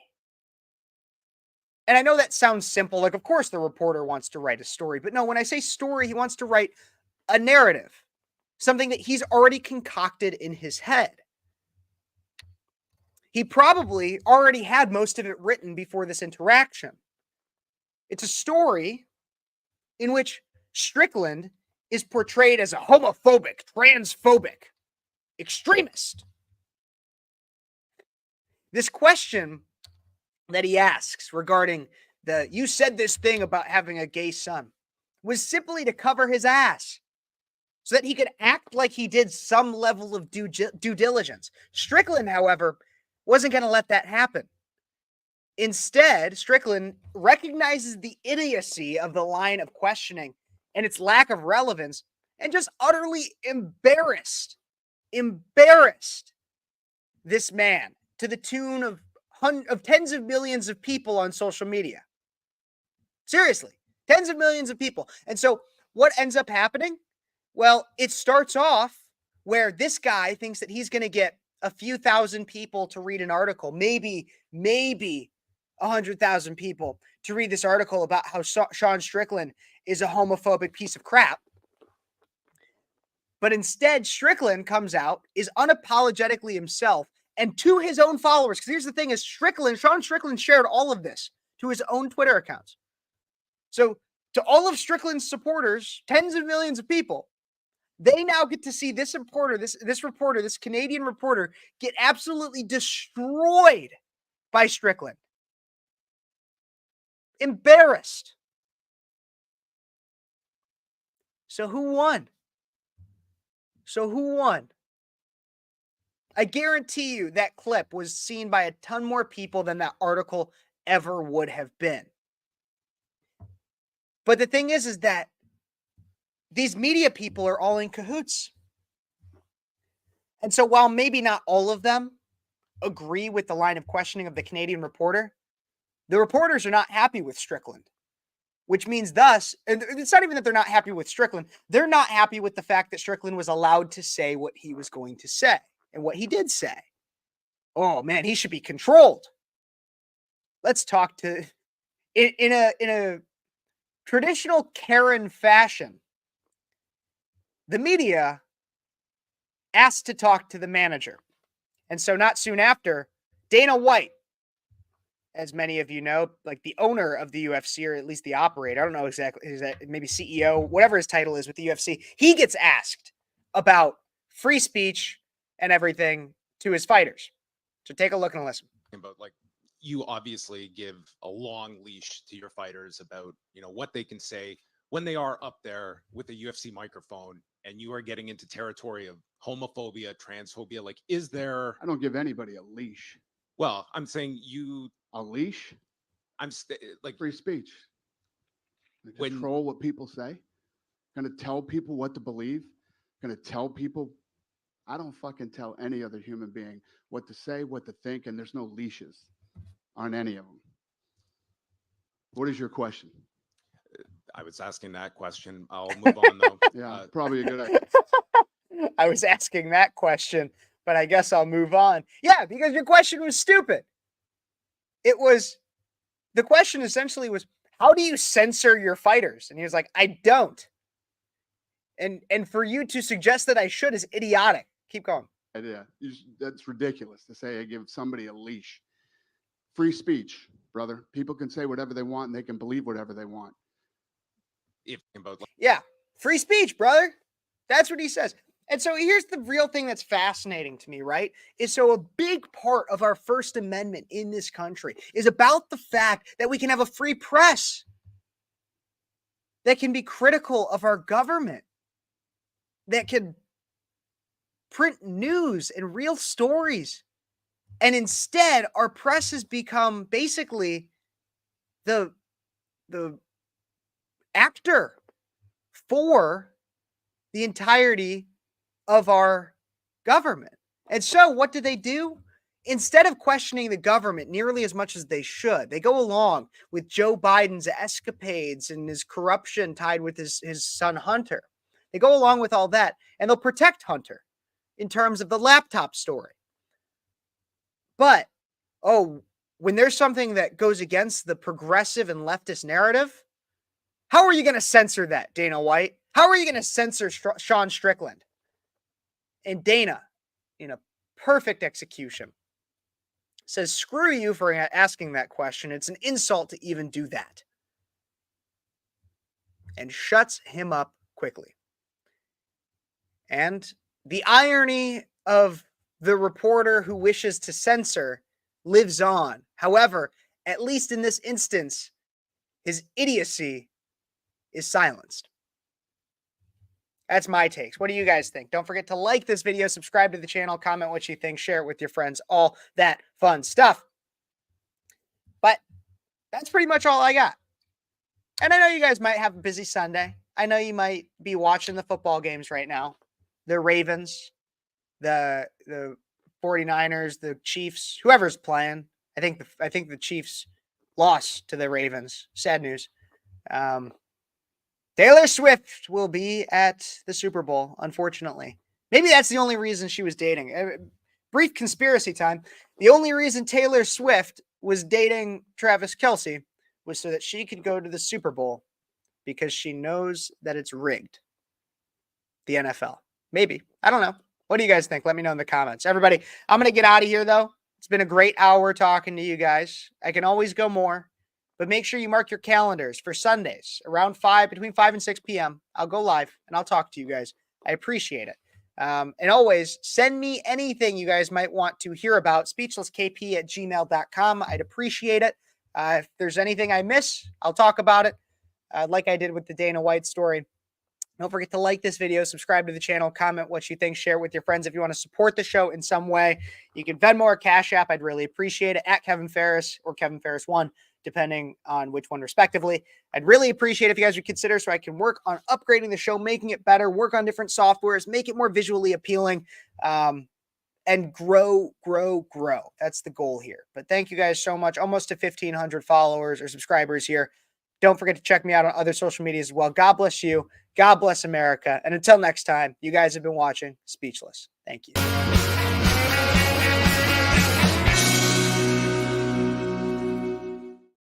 And I know that sounds simple. Like, of course, the reporter wants to write a story. But no, when I say story, he wants to write a narrative, something that he's already concocted in his head. He probably already had most of it written before this interaction. It's a story in which Strickland is portrayed as a homophobic, transphobic extremist. This question that he asks regarding you said this thing about having a gay son was simply to cover his ass so that he could act like he did some level of due diligence. Strickland, however, wasn't going to let that happen. Instead, Strickland recognizes the idiocy of the line of questioning and its lack of relevance and just utterly embarrassed this man to the tune of tens of millions of people on social media. Seriously, tens of millions of people. And so what ends up happening? Well, it starts off where this guy thinks that he's going to get a few thousand people to read an article, maybe 100,000 people to read this article about how Sean Strickland is a homophobic piece of crap. But instead, Strickland comes out, is unapologetically himself, and to his own followers, because here's the thing is Sean Strickland shared all of this to his own Twitter accounts. So to all of Strickland's supporters, tens of millions of people, they now get to see this reporter, this Canadian reporter, get absolutely destroyed by Strickland. Embarrassed. So who won? I guarantee you that clip was seen by a ton more people than that article ever would have been. But the thing is that these media people are all in cahoots. And so while maybe not all of them agree with the line of questioning of the Canadian reporter, the reporters are not happy with Strickland. which means thus, and it's not even that they're not happy with Strickland. They're not happy with the fact that Strickland was allowed to say what he was going to say and what he did say. Oh man, he should be controlled. Let's talk to in a traditional Karen fashion. The media asked to talk to the manager. And so not soon after, Dana White, as many of you know, like the owner of the UFC, or at least the operator, I don't know exactly, is that maybe CEO, whatever his title is with the UFC, he gets asked about free speech and everything to his fighters. So take a look and listen. But like, you obviously give a long leash to your fighters about, what they can say when they are up there with a UFC microphone, and you are getting into territory of homophobia, transphobia. Like, is there? I don't give anybody a leash. Well, I'm saying a leash. Like free speech. Control what people say. Going to tell people what to believe. Going to tell people. I don't fucking tell any other human being what to say, what to think, and there's no leashes on any of them. What is your question? I was asking that question. I'll move on though. Yeah, probably a good idea. I was asking that question, but I guess I'll move on. Yeah, because your question was stupid. The question essentially was, how do you censor your fighters? And he was like, I don't. And for you to suggest that I should is idiotic. Keep going. Yeah, that's ridiculous to say I give somebody a leash. Free speech, brother. People can say whatever they want and they can believe whatever they want. Yeah, free speech, brother. That's what he says. And so here's the real thing that's fascinating to me, right? Is so a big part of our First Amendment in this country is about the fact that we can have a free press that can be critical of our government, that can print news and real stories. And instead, our press has become basically the actor for the entirety of our government. And so what do? Instead of questioning the government nearly as much as they should, they go along with Joe Biden's escapades and his corruption tied with his son Hunter. They go along with all that, and they'll protect Hunter in terms of the laptop story. But, when there's something that goes against the progressive and leftist narrative, how are you going to censor that, Dana White? How are you going to censor Sean Strickland? And Dana, in a perfect execution, says, screw you for asking that question. It's an insult to even do that. And shuts him up quickly. And the irony of the reporter who wishes to censor lives on. However, at least in this instance, his idiocy is silenced. That's my takes. What do you guys think? Don't forget to like this video, subscribe to the channel, comment what you think, share it with your friends, all that fun stuff. But that's pretty much all I got. And I know you guys might have a busy Sunday. I know you might be watching the football games right now. The Ravens, the 49ers, the Chiefs, whoever's playing. I think the Chiefs lost to the Ravens. Sad news. Taylor Swift will be at the Super Bowl, unfortunately. Maybe that's the only reason she was dating. Brief conspiracy time. The only reason Taylor Swift was dating Travis Kelce was so that she could go to the Super Bowl because she knows that it's rigged. The NFL. Maybe. I don't know. What do you guys think? Let me know in the comments. Everybody, I'm going to get out of here, though. It's been a great hour talking to you guys. I can always go more. But make sure you mark your calendars for Sundays around between 5 and 6 p.m. I'll go live and I'll talk to you guys. I appreciate it. And always send me anything you guys might want to hear about. Speechlesskp@gmail.com. I'd appreciate it. If there's anything I miss, I'll talk about it like I did with the Dana White story. Don't forget to like this video, subscribe to the channel, comment what you think, share it with your friends. If you want to support the show in some way, you can Venmo or Cash App. I'd really appreciate it. At Kevin Phares or Kevin Phares1, depending on which one respectively. I'd really appreciate it if you guys would consider so I can work on upgrading the show, making it better, work on different softwares, make it more visually appealing, and grow. That's the goal here. But thank you guys so much. Almost to 1,500 followers or subscribers here. Don't forget to check me out on other social media as well. God bless you. God bless America. And until next time, you guys have been watching Speechless. Thank you.